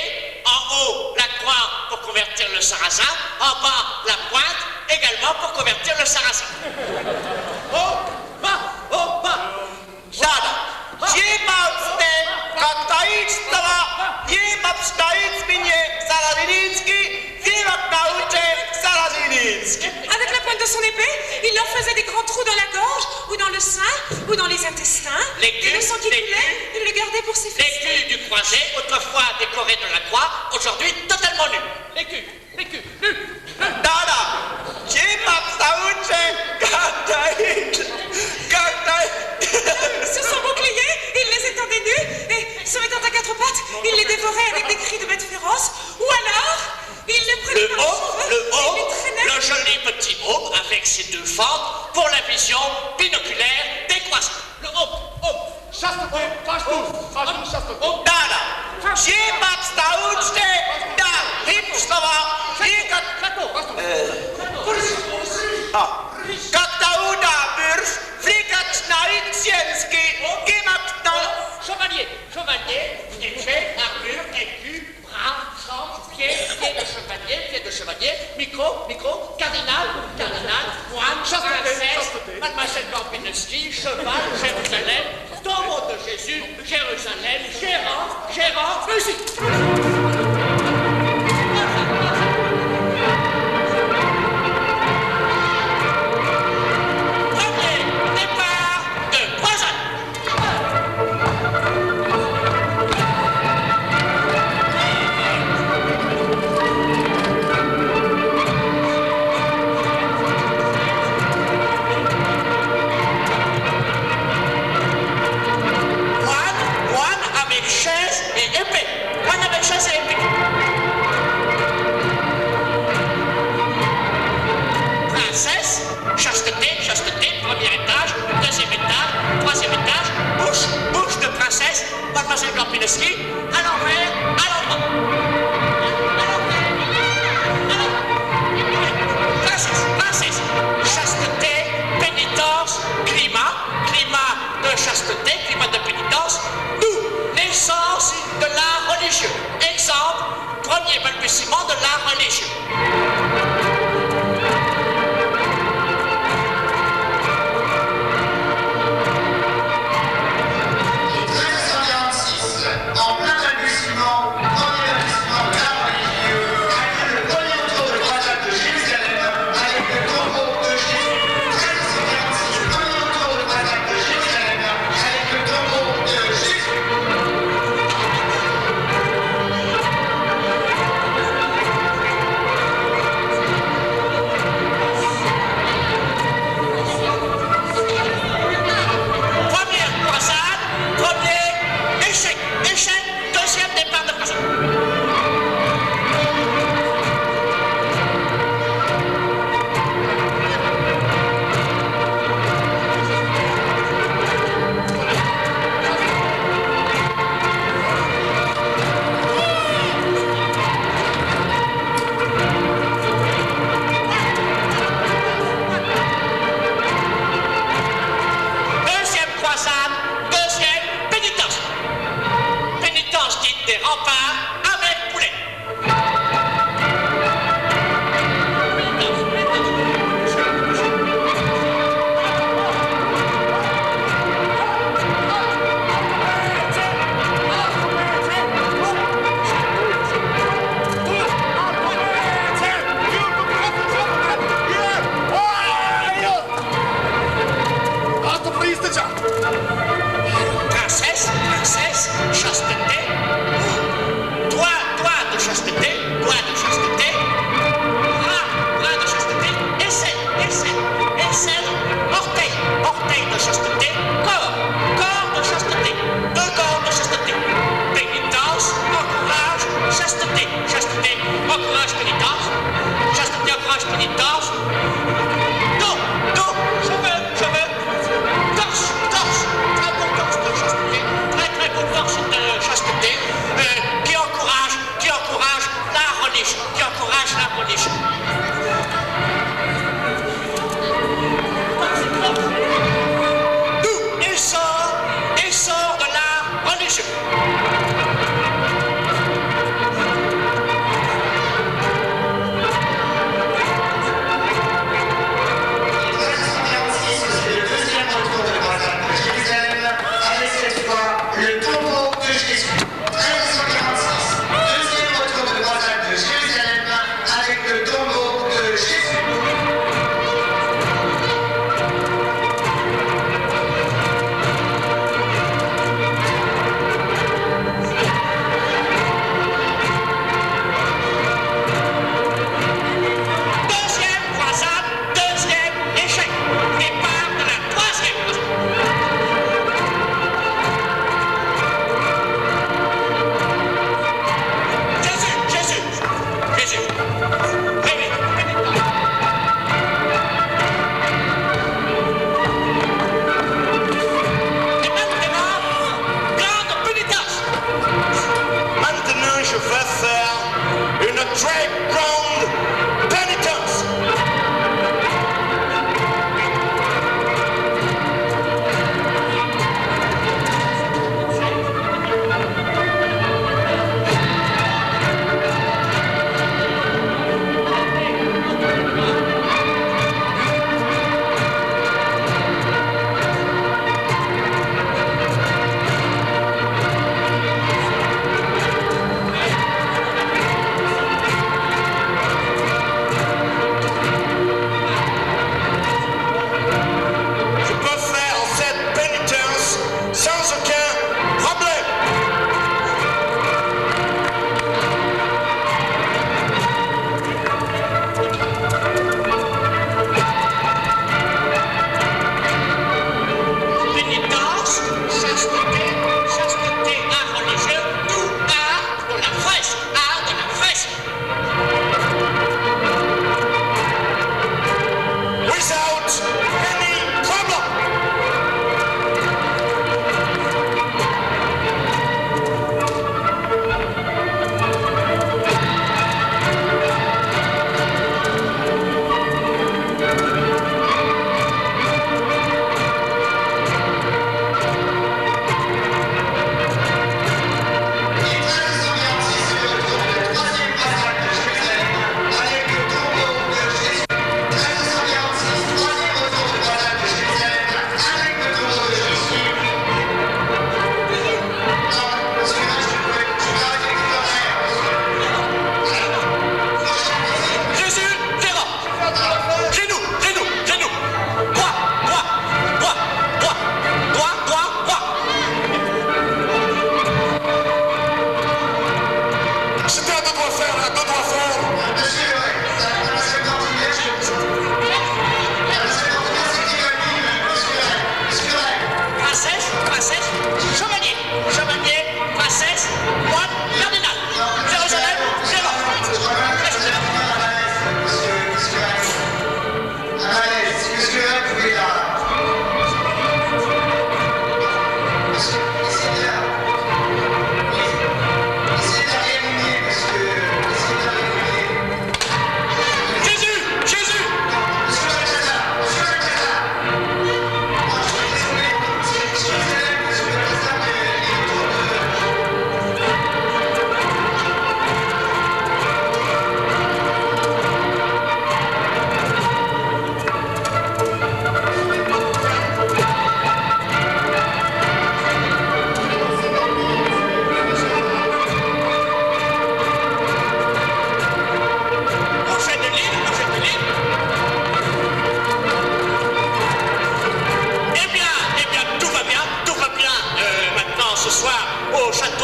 en haut la croix pour convertir le sarrasin, en bas la pointe également pour convertir le sarrasin. Oh, bas. Dada. Dziecauczny, kaktaictava, jebabstaicminie, Sarazininski, Vivaknauche, Sarazininski. Avec la pointe de son épée, il leur faisait des grands trous dans la gorge, ou dans le sein, ou dans les intestins. Les et le sang qui coulait, il le gardait pour ses fesses. Les culs du croisé, autrefois décorés de la croix, aujourd'hui totalement nus. Les culs, nus. Dada. Jebabstauche, Sur son bouclier, il les étendait nus et, se mettant à quatre pattes, il les dévorait avec des cris de bêtes féroces. Ou alors, il les prenait par les cheveux et les traînait. Le joli petit homme avec ses deux fentes pour la vision binoculaire des croisés. Le homme. Chasteté, page 12, chasteté. Dada. Jebabstauche, da, hipstava, Kaktauda, Bürsch, Frikatsnaïtienski, Chevalier, épée, armure, écu, bras, sang, pied de chevalier, micro, cardinal, moine, princesse, mademoiselle Pampinowski, cheval, Jérusalem, tombeau de Jésus, Jérusalem, gérant, musique. Moine avec chaise et épée. Moine avec chaise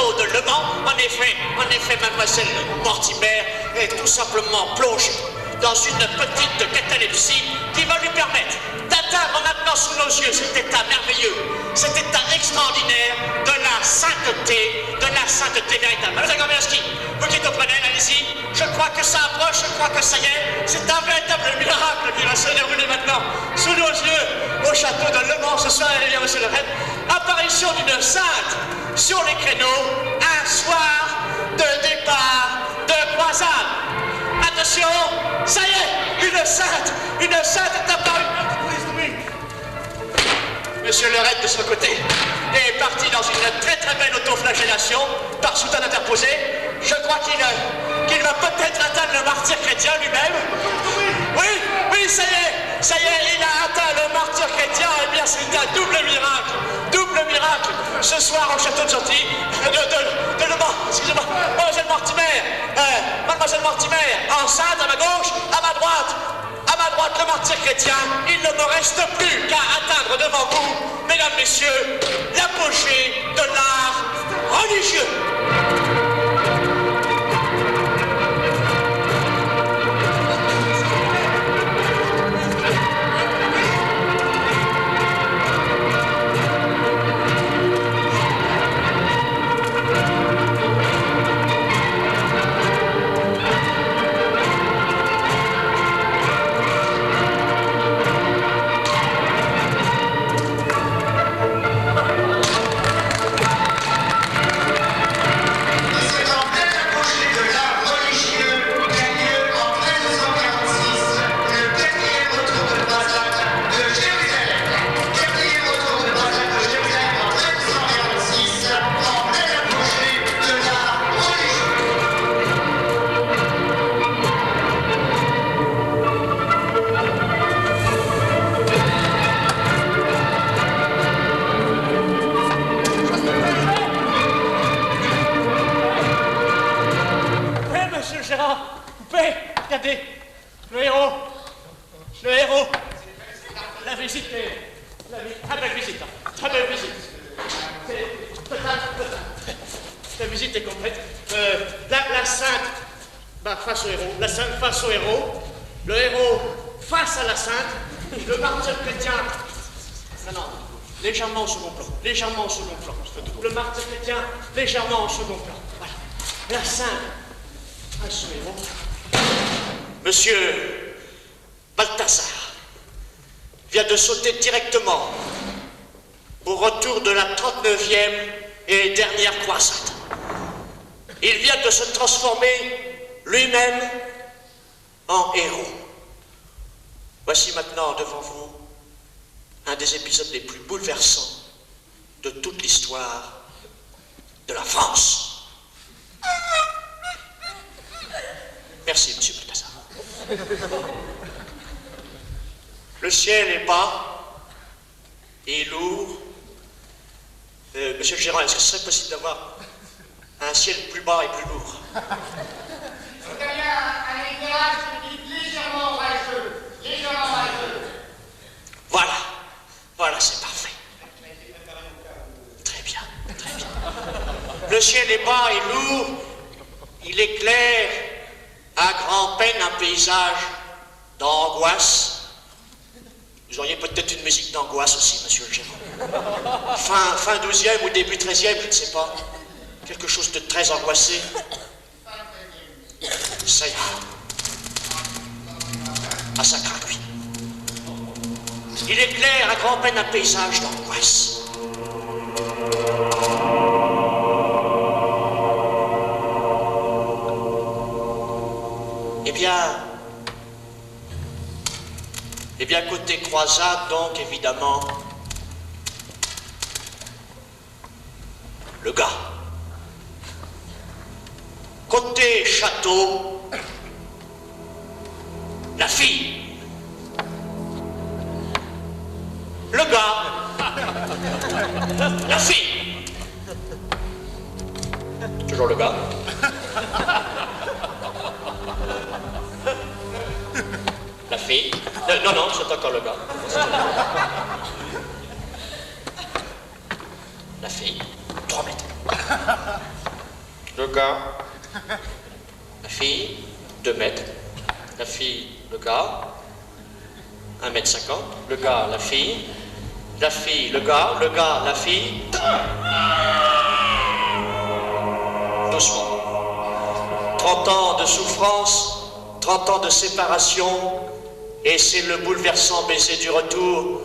château de Le Mans. En effet, mademoiselle Mortimer est tout simplement plongée dans une petite catalepsie qui va lui permettre d'atteindre maintenant sous nos yeux cet état merveilleux, cet état extraordinaire de la sainteté véritable. Mademoiselle Gorbianski, vous qui êtes au panel, allez-y. Je crois que ça approche, je crois que ça y est. C'est un véritable miracle qui va se dérouler maintenant sous nos yeux au château de Le Mans ce soir, monsieur le reine. Apparition d'une sainte sur les créneaux, un soir de départ de croisade. Attention, ça y est, une sainte est apparue. Monsieur le raid de son côté est parti dans une très belle autoflagellation par soutane interposé. Je crois qu'il va peut-être atteindre le martyr chrétien lui-même. Oui, ça y est, il a atteint le martyr chrétien. Eh bien, c'est un double miracle. Ce soir au château de Gentilly, de Le Mans, excusez-moi, Mademoiselle Mortimer, enceinte à ma gauche, à ma droite, le martyr chrétien. Il ne me reste plus qu'à atteindre devant vous, mesdames, messieurs, l'apogée de l'art religieux. Regardez, le héros, la visite est, très belle visite. La visite est complète. La sainte face au héros, la sainte face au héros, le héros face à la sainte, le martyr chrétien, non, légèrement au second plan, le martyr chrétien, légèrement au second plan, voilà, la sainte face au héros. Monsieur Balthazar vient de sauter directement au retour de la 39e et dernière croisade. Il vient de se transformer lui-même en héros. Voici maintenant devant vous un des épisodes les plus bouleversants de toute l'histoire de la France. Merci, monsieur Balthazar. Le ciel est bas et lourd. Monsieur le gérant, est-ce que ce serait possible d'avoir un ciel plus bas et plus lourd? C'est un éclairage légèrement orageux. Voilà, c'est parfait. Très bien. Le ciel est bas et lourd, il éclaire à grand-peine un paysage d'angoisse. Vous auriez peut-être une musique d'angoisse aussi, monsieur le gérant. Fin 12e ou début 13e, je ne sais pas. Quelque chose de très angoissé. Ça ira. Ah, ça craque, oui. Il éclaire à grand-peine un paysage d'angoisse. Eh bien, côté croisade, donc, évidemment, le gars. Côté château, la fille. Le gars. La fille. Toujours le gars. La fille. Non, c'est encore le gars. La fille. 3 mètres. gars, la fille, 2 mètres. La fille, le gars, 1,50 m. Le gars, la fille, le gars, la fille. Doucement. 30 ans de souffrance, 30 ans de séparation, et c'est le bouleversant baiser du retour.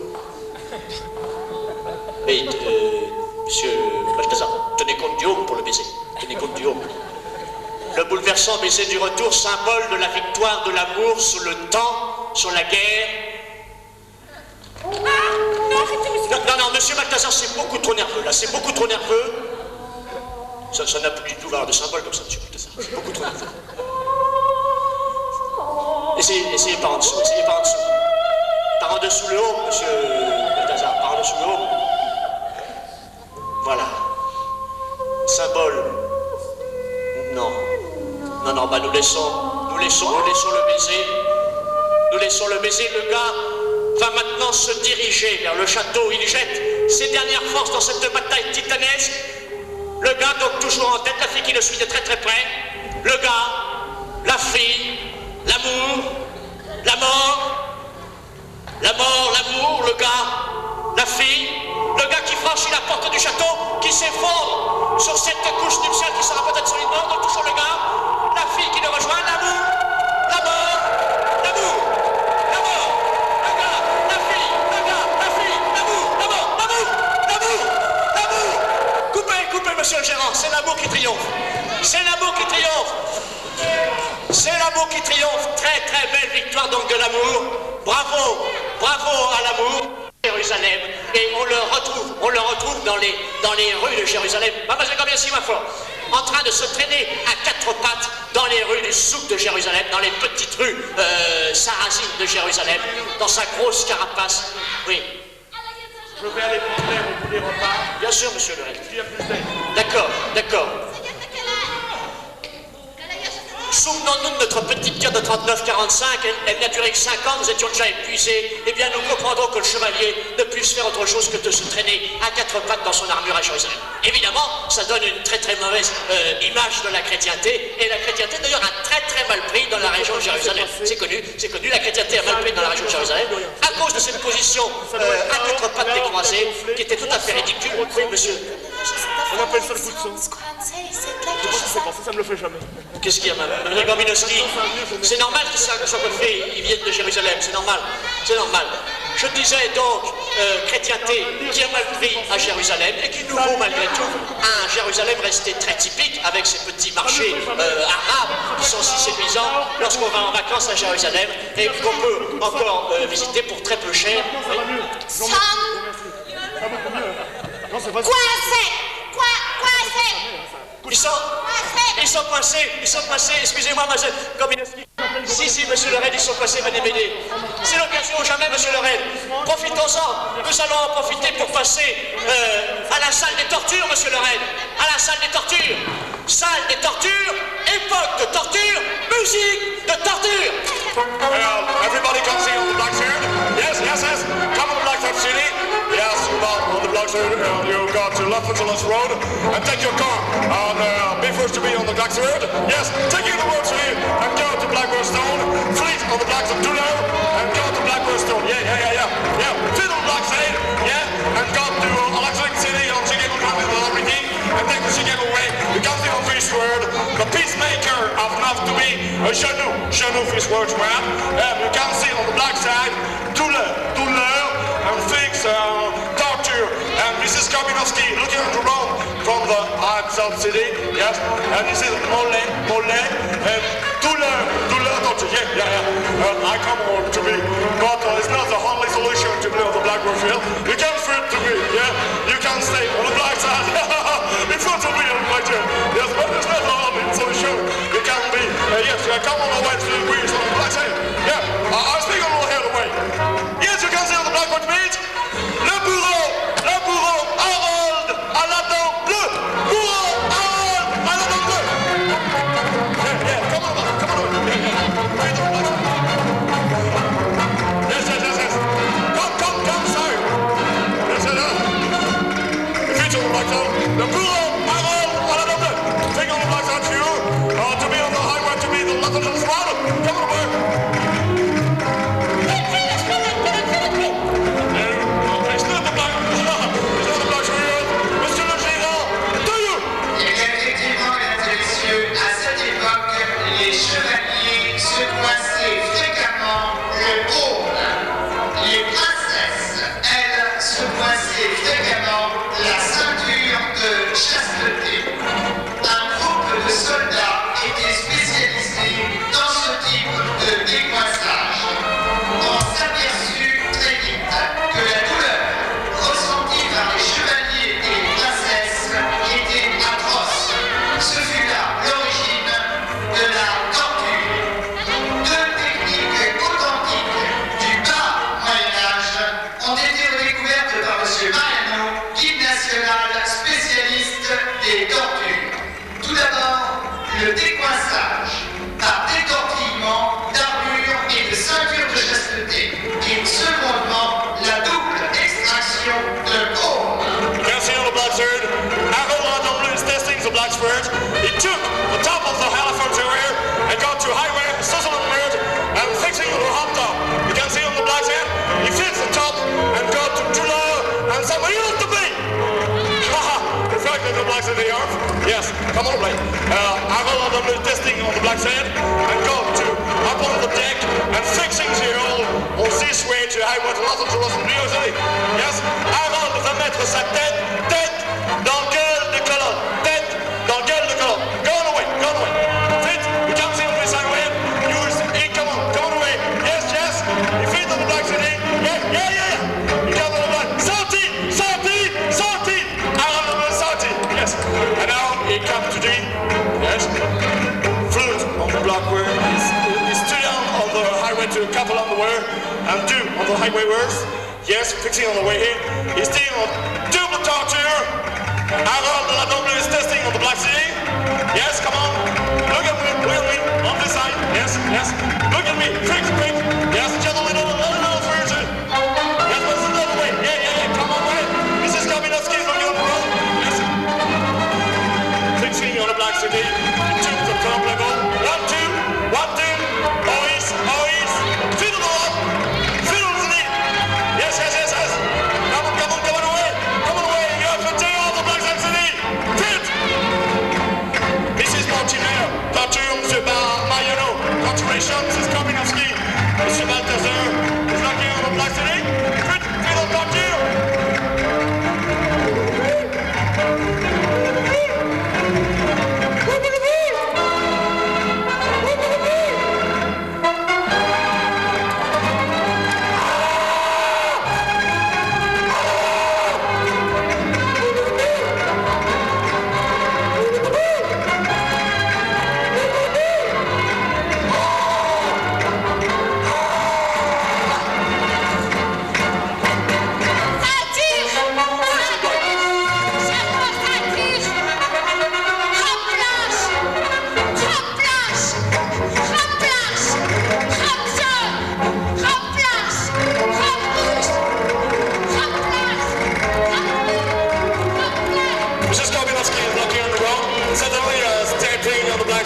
Mais, monsieur Balthazar, tenez compte du homme pour le baiser. Tenez compte du homme. Le bouleversant baiser du retour, symbole de la victoire de l'amour sur le temps, sur la guerre. Non, monsieur Balthazar, c'est beaucoup trop nerveux, là, c'est beaucoup trop nerveux. Ça n'a plus du tout valeur de symbole comme ça, monsieur Balthazar. C'est beaucoup trop nerveux. Essayez par en dessous, Par en dessous le haut, monsieur Balthazar, par en dessous le haut. Voilà. Symbole. Non, bah nous laissons le baiser. Nous laissons le baiser. Le gars va maintenant se diriger vers le château. Il jette ses dernières forces dans cette bataille titanesque. Le gars, donc toujours en tête, la fille qui le suit de très très près. Le gars, la fille, l'amour, la mort, l'amour, le gars, la fille, le gars qui franchit la porte du château, qui s'effondre sur cette couche nuptiale qui sera peut-être solidement, donc toujours le gars, la fille qui le rejoint, l'amour, la mort, le gars, la fille, l'amour. Coupez, monsieur le gérant, c'est l'amour qui triomphe. C'est l'amour qui triomphe. Très très belle victoire donc de l'amour. Bravo à l'amour. Jérusalem, et on le retrouve dans les rues de Jérusalem. Mademoiselle Gorbiansky, ma foi, en train de se traîner à 4 pattes dans les rues du souk de Jérusalem, dans les petites rues sarrasines de Jérusalem, dans sa grosse carapace. Oui. Je vais aller prendre l'air au bout des repas. Bien sûr, monsieur le Rel. Il y a plus d'air. D'accord. Souvenons-nous de notre petite guerre de 39-45, elle n'a duré que 5 ans, nous étions déjà épuisés. Eh bien, nous comprendrons que le chevalier ne puisse faire autre chose que de se traîner à 4 pattes dans son armure à Jérusalem. Évidemment, ça donne une très très mauvaise image de la chrétienté, et la chrétienté d'ailleurs a très très mal pris dans la région de Jérusalem. C'est connu, la chrétienté a mal pris dans la région de Jérusalem, à cause de cette position à 4 pattes décroisées, qui était tout à fait ridicule. Oui, monsieur. On appelle ça le coup de sang. Je sais pas, ça me le fait jamais. Qu'est-ce qu'il y a, Mme Gorbinowski? C'est normal que ça soit fait, ils viennent de Jérusalem, c'est normal. Je disais donc, chrétienté qui a mal pris à Jérusalem et qui nous vaut malgré tout un Jérusalem resté très typique avec ses petits marchés arabes qui sont si séduisants lorsqu'on va en vacances à Jérusalem et qu'on peut encore visiter pour très peu cher. Sam, Non, c'est pas ça. coincé. Ils sont coincés, excusez-moi, mademoiselle Gorbinowski. Si, monsieur le Reine, ils sont coincés, venez m'aider. C'est l'occasion ou jamais, monsieur le Reine. Profitons-en, nous allons en profiter pour passer à la salle des tortures, monsieur le Reine. À la salle des tortures. Salle des tortures, époque de torture, musique de torture. Everybody come see on the Black Shirt. Yes. Come on the Black Shirt City. Yes, on the Black Shirt. You go to Los Angeles Road and take your car. And be first to be on the Black Shirt. Yes, take you the road to you and go to Blackbird Stone. Fleet on the Black Shirt Tulo and go to Blackbird Stone. Yeah. Fit on the Black Shirt. Yeah, and go to Electric City on Chicago County and everything. And take the Chicago way. You come to the Fish World. The peacemaker have enough to be a Chanou Fish World man. You can see on the black side douleur and things, torture. And Mrs. Gorbinowski looking at the road from the South City. Yes, and you see the mole and douleur, torture. Yeah. I come on to be, but it's not the only solution to be on the Black Field. You can fit to be, yeah. You can stay on the black side. In front of me on my chair. Yes, but it's not the only solution. You can be, yes, come on the way to the breeze on the black side. Yeah, I speak a little here the way. Yes, you can see on the Blackboard page. Le bourreau, Harold, à la dent bleue. Bourreau, Harold, à la dent bleue. Yeah, come on. Yeah. Yes. Come, sir. sword. He took the top of the Halifax area and got to highway Sutherland Road and fixing the hot top. You can see on the black here, he fixed the top and got to Tula and somebody else to be. Haha, reflected the black in the earth. Yes, come on, play. I will have them testing on the black side and got to up on the deck and fixing the all on this way to highway to Los Angeles. Yes, avant de mettre sa tête dans le gueule de colonne. Tête dans le gueule de colonne. Go away, go away. Fit, you can't see on this highway. Use it, come on away. Yes, yes. You fit on the black city. Yeah. You got on the black. Sorti. Avant de sorti. Yes. And now he comes to the, yes, flute on the block where he's still down on the highway to a couple on the way and two on the highway works. Yes, fixing on the way here. He's still on double torture. Harold de la Noble is testing on the Black City. Yes, come on. Look at me, on this side. Yes. Look at me, fix. Yes, gentlemen, no, version. Yes, but it's another way. Yeah, come on, right. Mrs. Kaminowski is on your road. Yes. Fixing on the Black City. Two to top level. 1, 2. Ois. Fiddle up. Fiddle to the. Yes. Come on away. You have to take all the Black City. Fit. Mrs. Mortimer. Torture, Monsieur Mariano. Congratulations, Mrs. Kaminowski. Monsieur Balthazar is knocking on the Black City. Fit. Fiddle torture.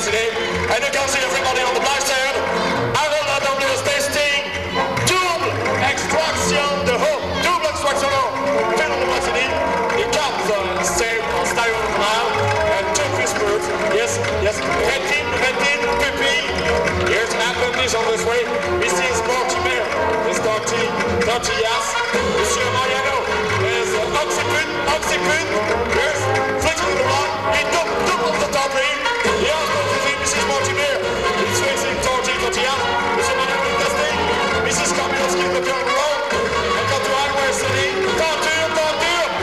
And you can see everybody on the black side. Harold Adamle is testing double extraction de haut. Double extraction de haut. Fill on the black city. He comes stay on style of the canal and took his birds. Yes. Retin, Pipi. Here's Anthony's on this way. This is Mortimer. It's Tortillas. Monsieur Mariano is Occiput. Here's flicking the line. He double the top ring. Mrs. Mortimer is facing Tortillas. Mr. Mariano is testing. Mrs. Kaminowski is looking on the road. And got to highway city. Torture.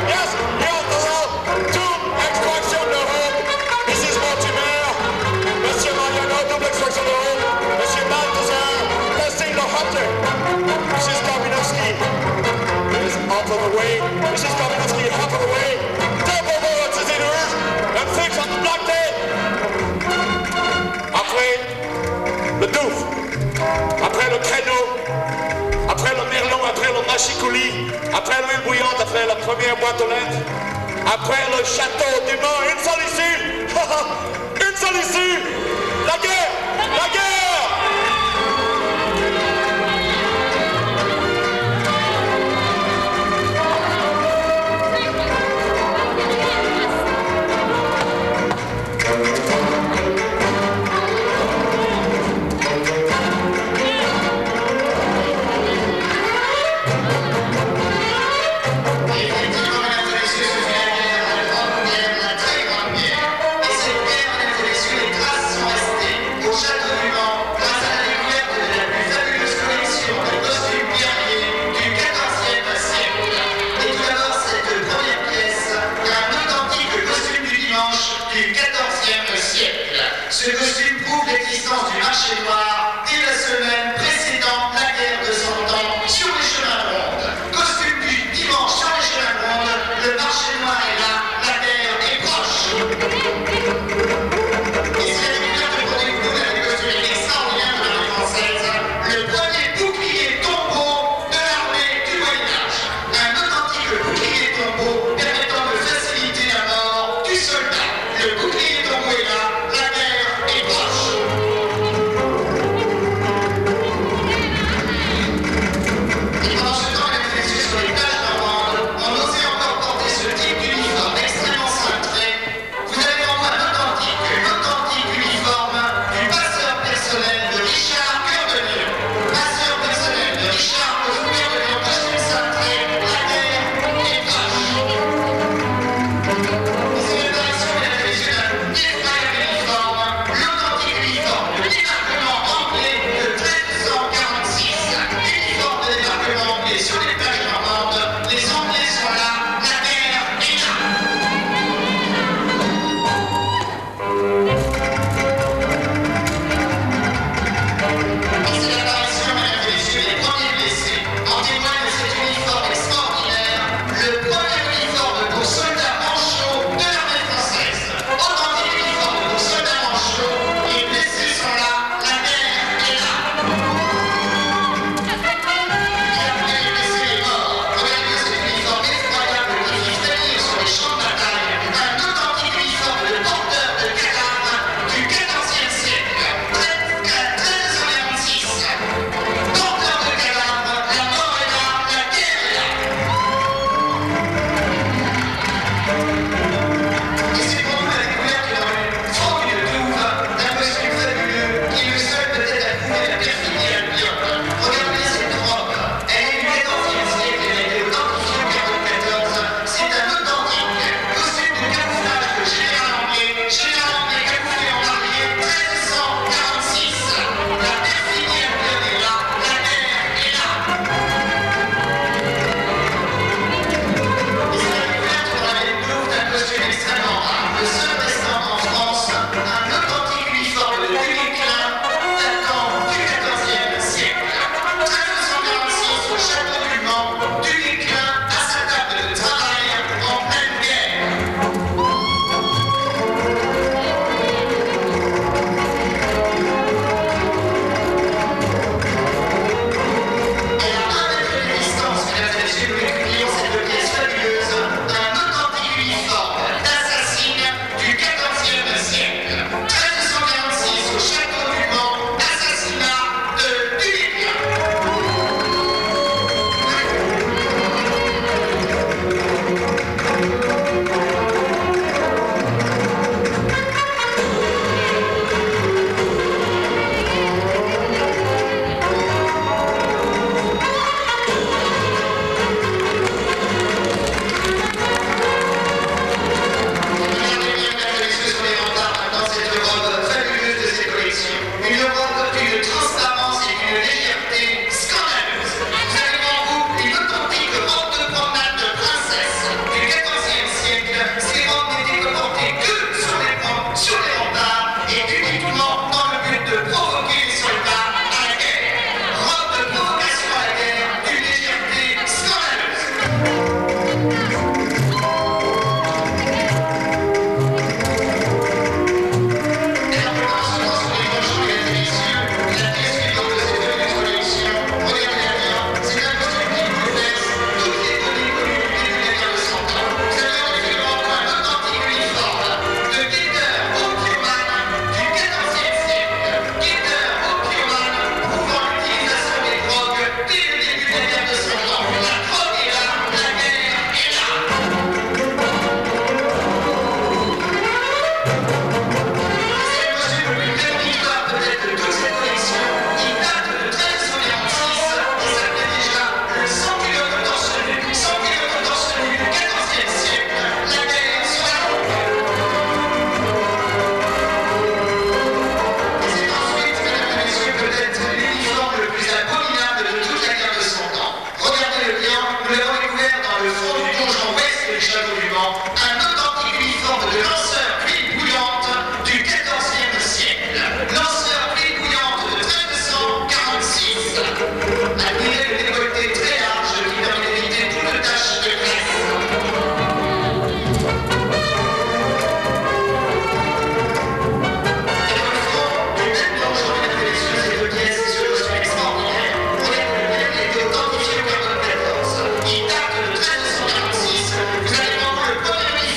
Yes, he on the road. Two extraction de home. Mrs. Mortimer. Monsieur Mariano, double extraction de home. Monsieur Balthazar testing the hunter. Mrs. Kaminowski is out of the way. Mrs. Kaminowski out of the way. Double over to the doors and fix on the black day. Après le Douf, après le Créneau, après le Merlot, après le Machicoulis, après l'huile bouillante, après la première boîte aux lettres, après le château du Mans, une seule issue, la guerre. Et cette guerre, mesdames et messieurs, les traces sont restées au château du Mans. les châteaux du Mans, un authentique uniforme de lanceur d'huile bouillante du XIVe siècle. Lanceur d'huile bouillante de 1346. Admirez le décolleté très large qui permet d'éviter toute tache de graisse. Authentifié au 14. Il date de 1346. Vous allez voir le premier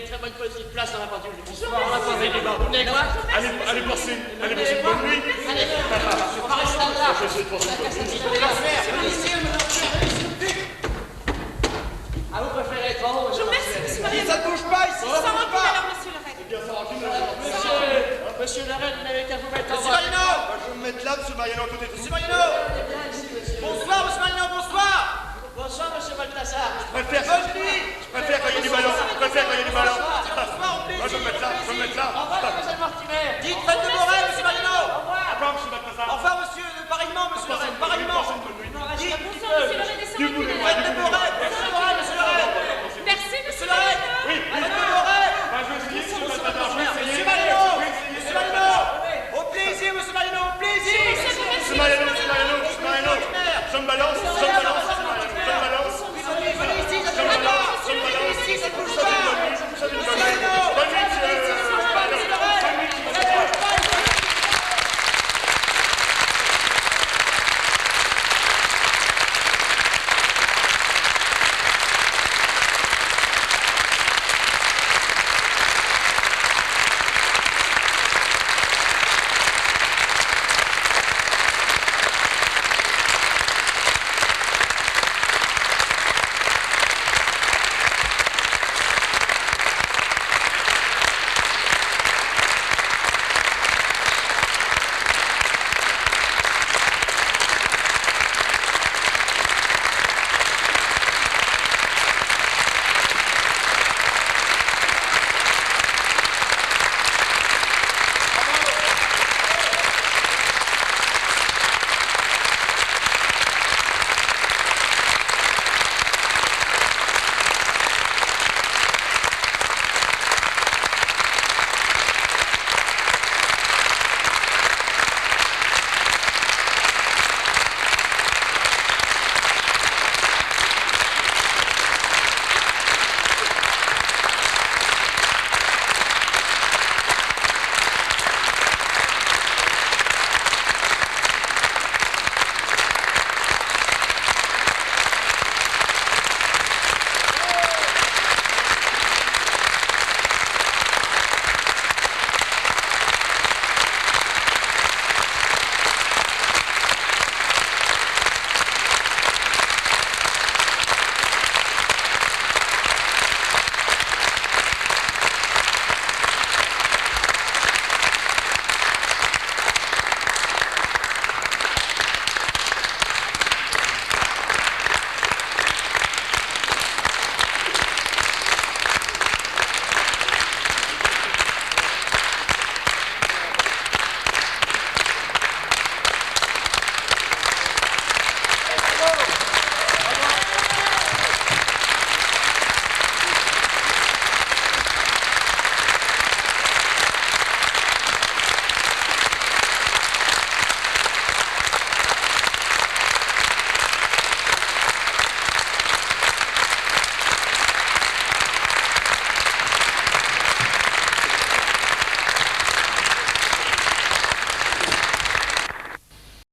une très bonne petite place dans la pendule du bonsoir. On va poser les barres. Allez passer une bonne nuit. Allez, on va rester là. Je vais essayer de passer une bonne nuit. Ah, vous préférez être en haut? Je vous remercie, monsieur Mariano. Ça ne bouge pas ici, ça Sans ne bouge rancune, pas. alors, monsieur le reine. Monsieur le reine, vous n'avez qu'à vous mettre en Monsieur bas. Mariano. Je vais me mettre là, monsieur Mariano, tout est tout. Monsieur Mariano. Bonsoir, monsieur Mariano, bonsoir. Bonsoir, monsieur Balthazar. Je préfère quand il y a du ballon. Je préfère quand il y a du ballon. Bonsoir, au plaisir. Moi, je vais me mettre là, je vais me mettre là. Au revoir, mademoiselle Mortimer. Dites fête de Morel, monsieur Mariano. Au revoir. Au revoir, monsieur Balthazar. Au revoir, monsieur, pareillement, monsieur le reine, pareillement. Dites Bonsoir, monsieur le reine, et sans rancune, alors. fête de Morel, fête de Morel, monsieur le reine. Merci, monsieur Monsieur le le reine. reine. Oui, Fête de Morel. je vais essayer, monsieur Balthazar. Je vais essayer. Monsieur Mariano. Monsieur Mariano. Au plaisir, monsieur Mariano, au plaisir. Monsieur, vous remercie, Monsieur Mariano,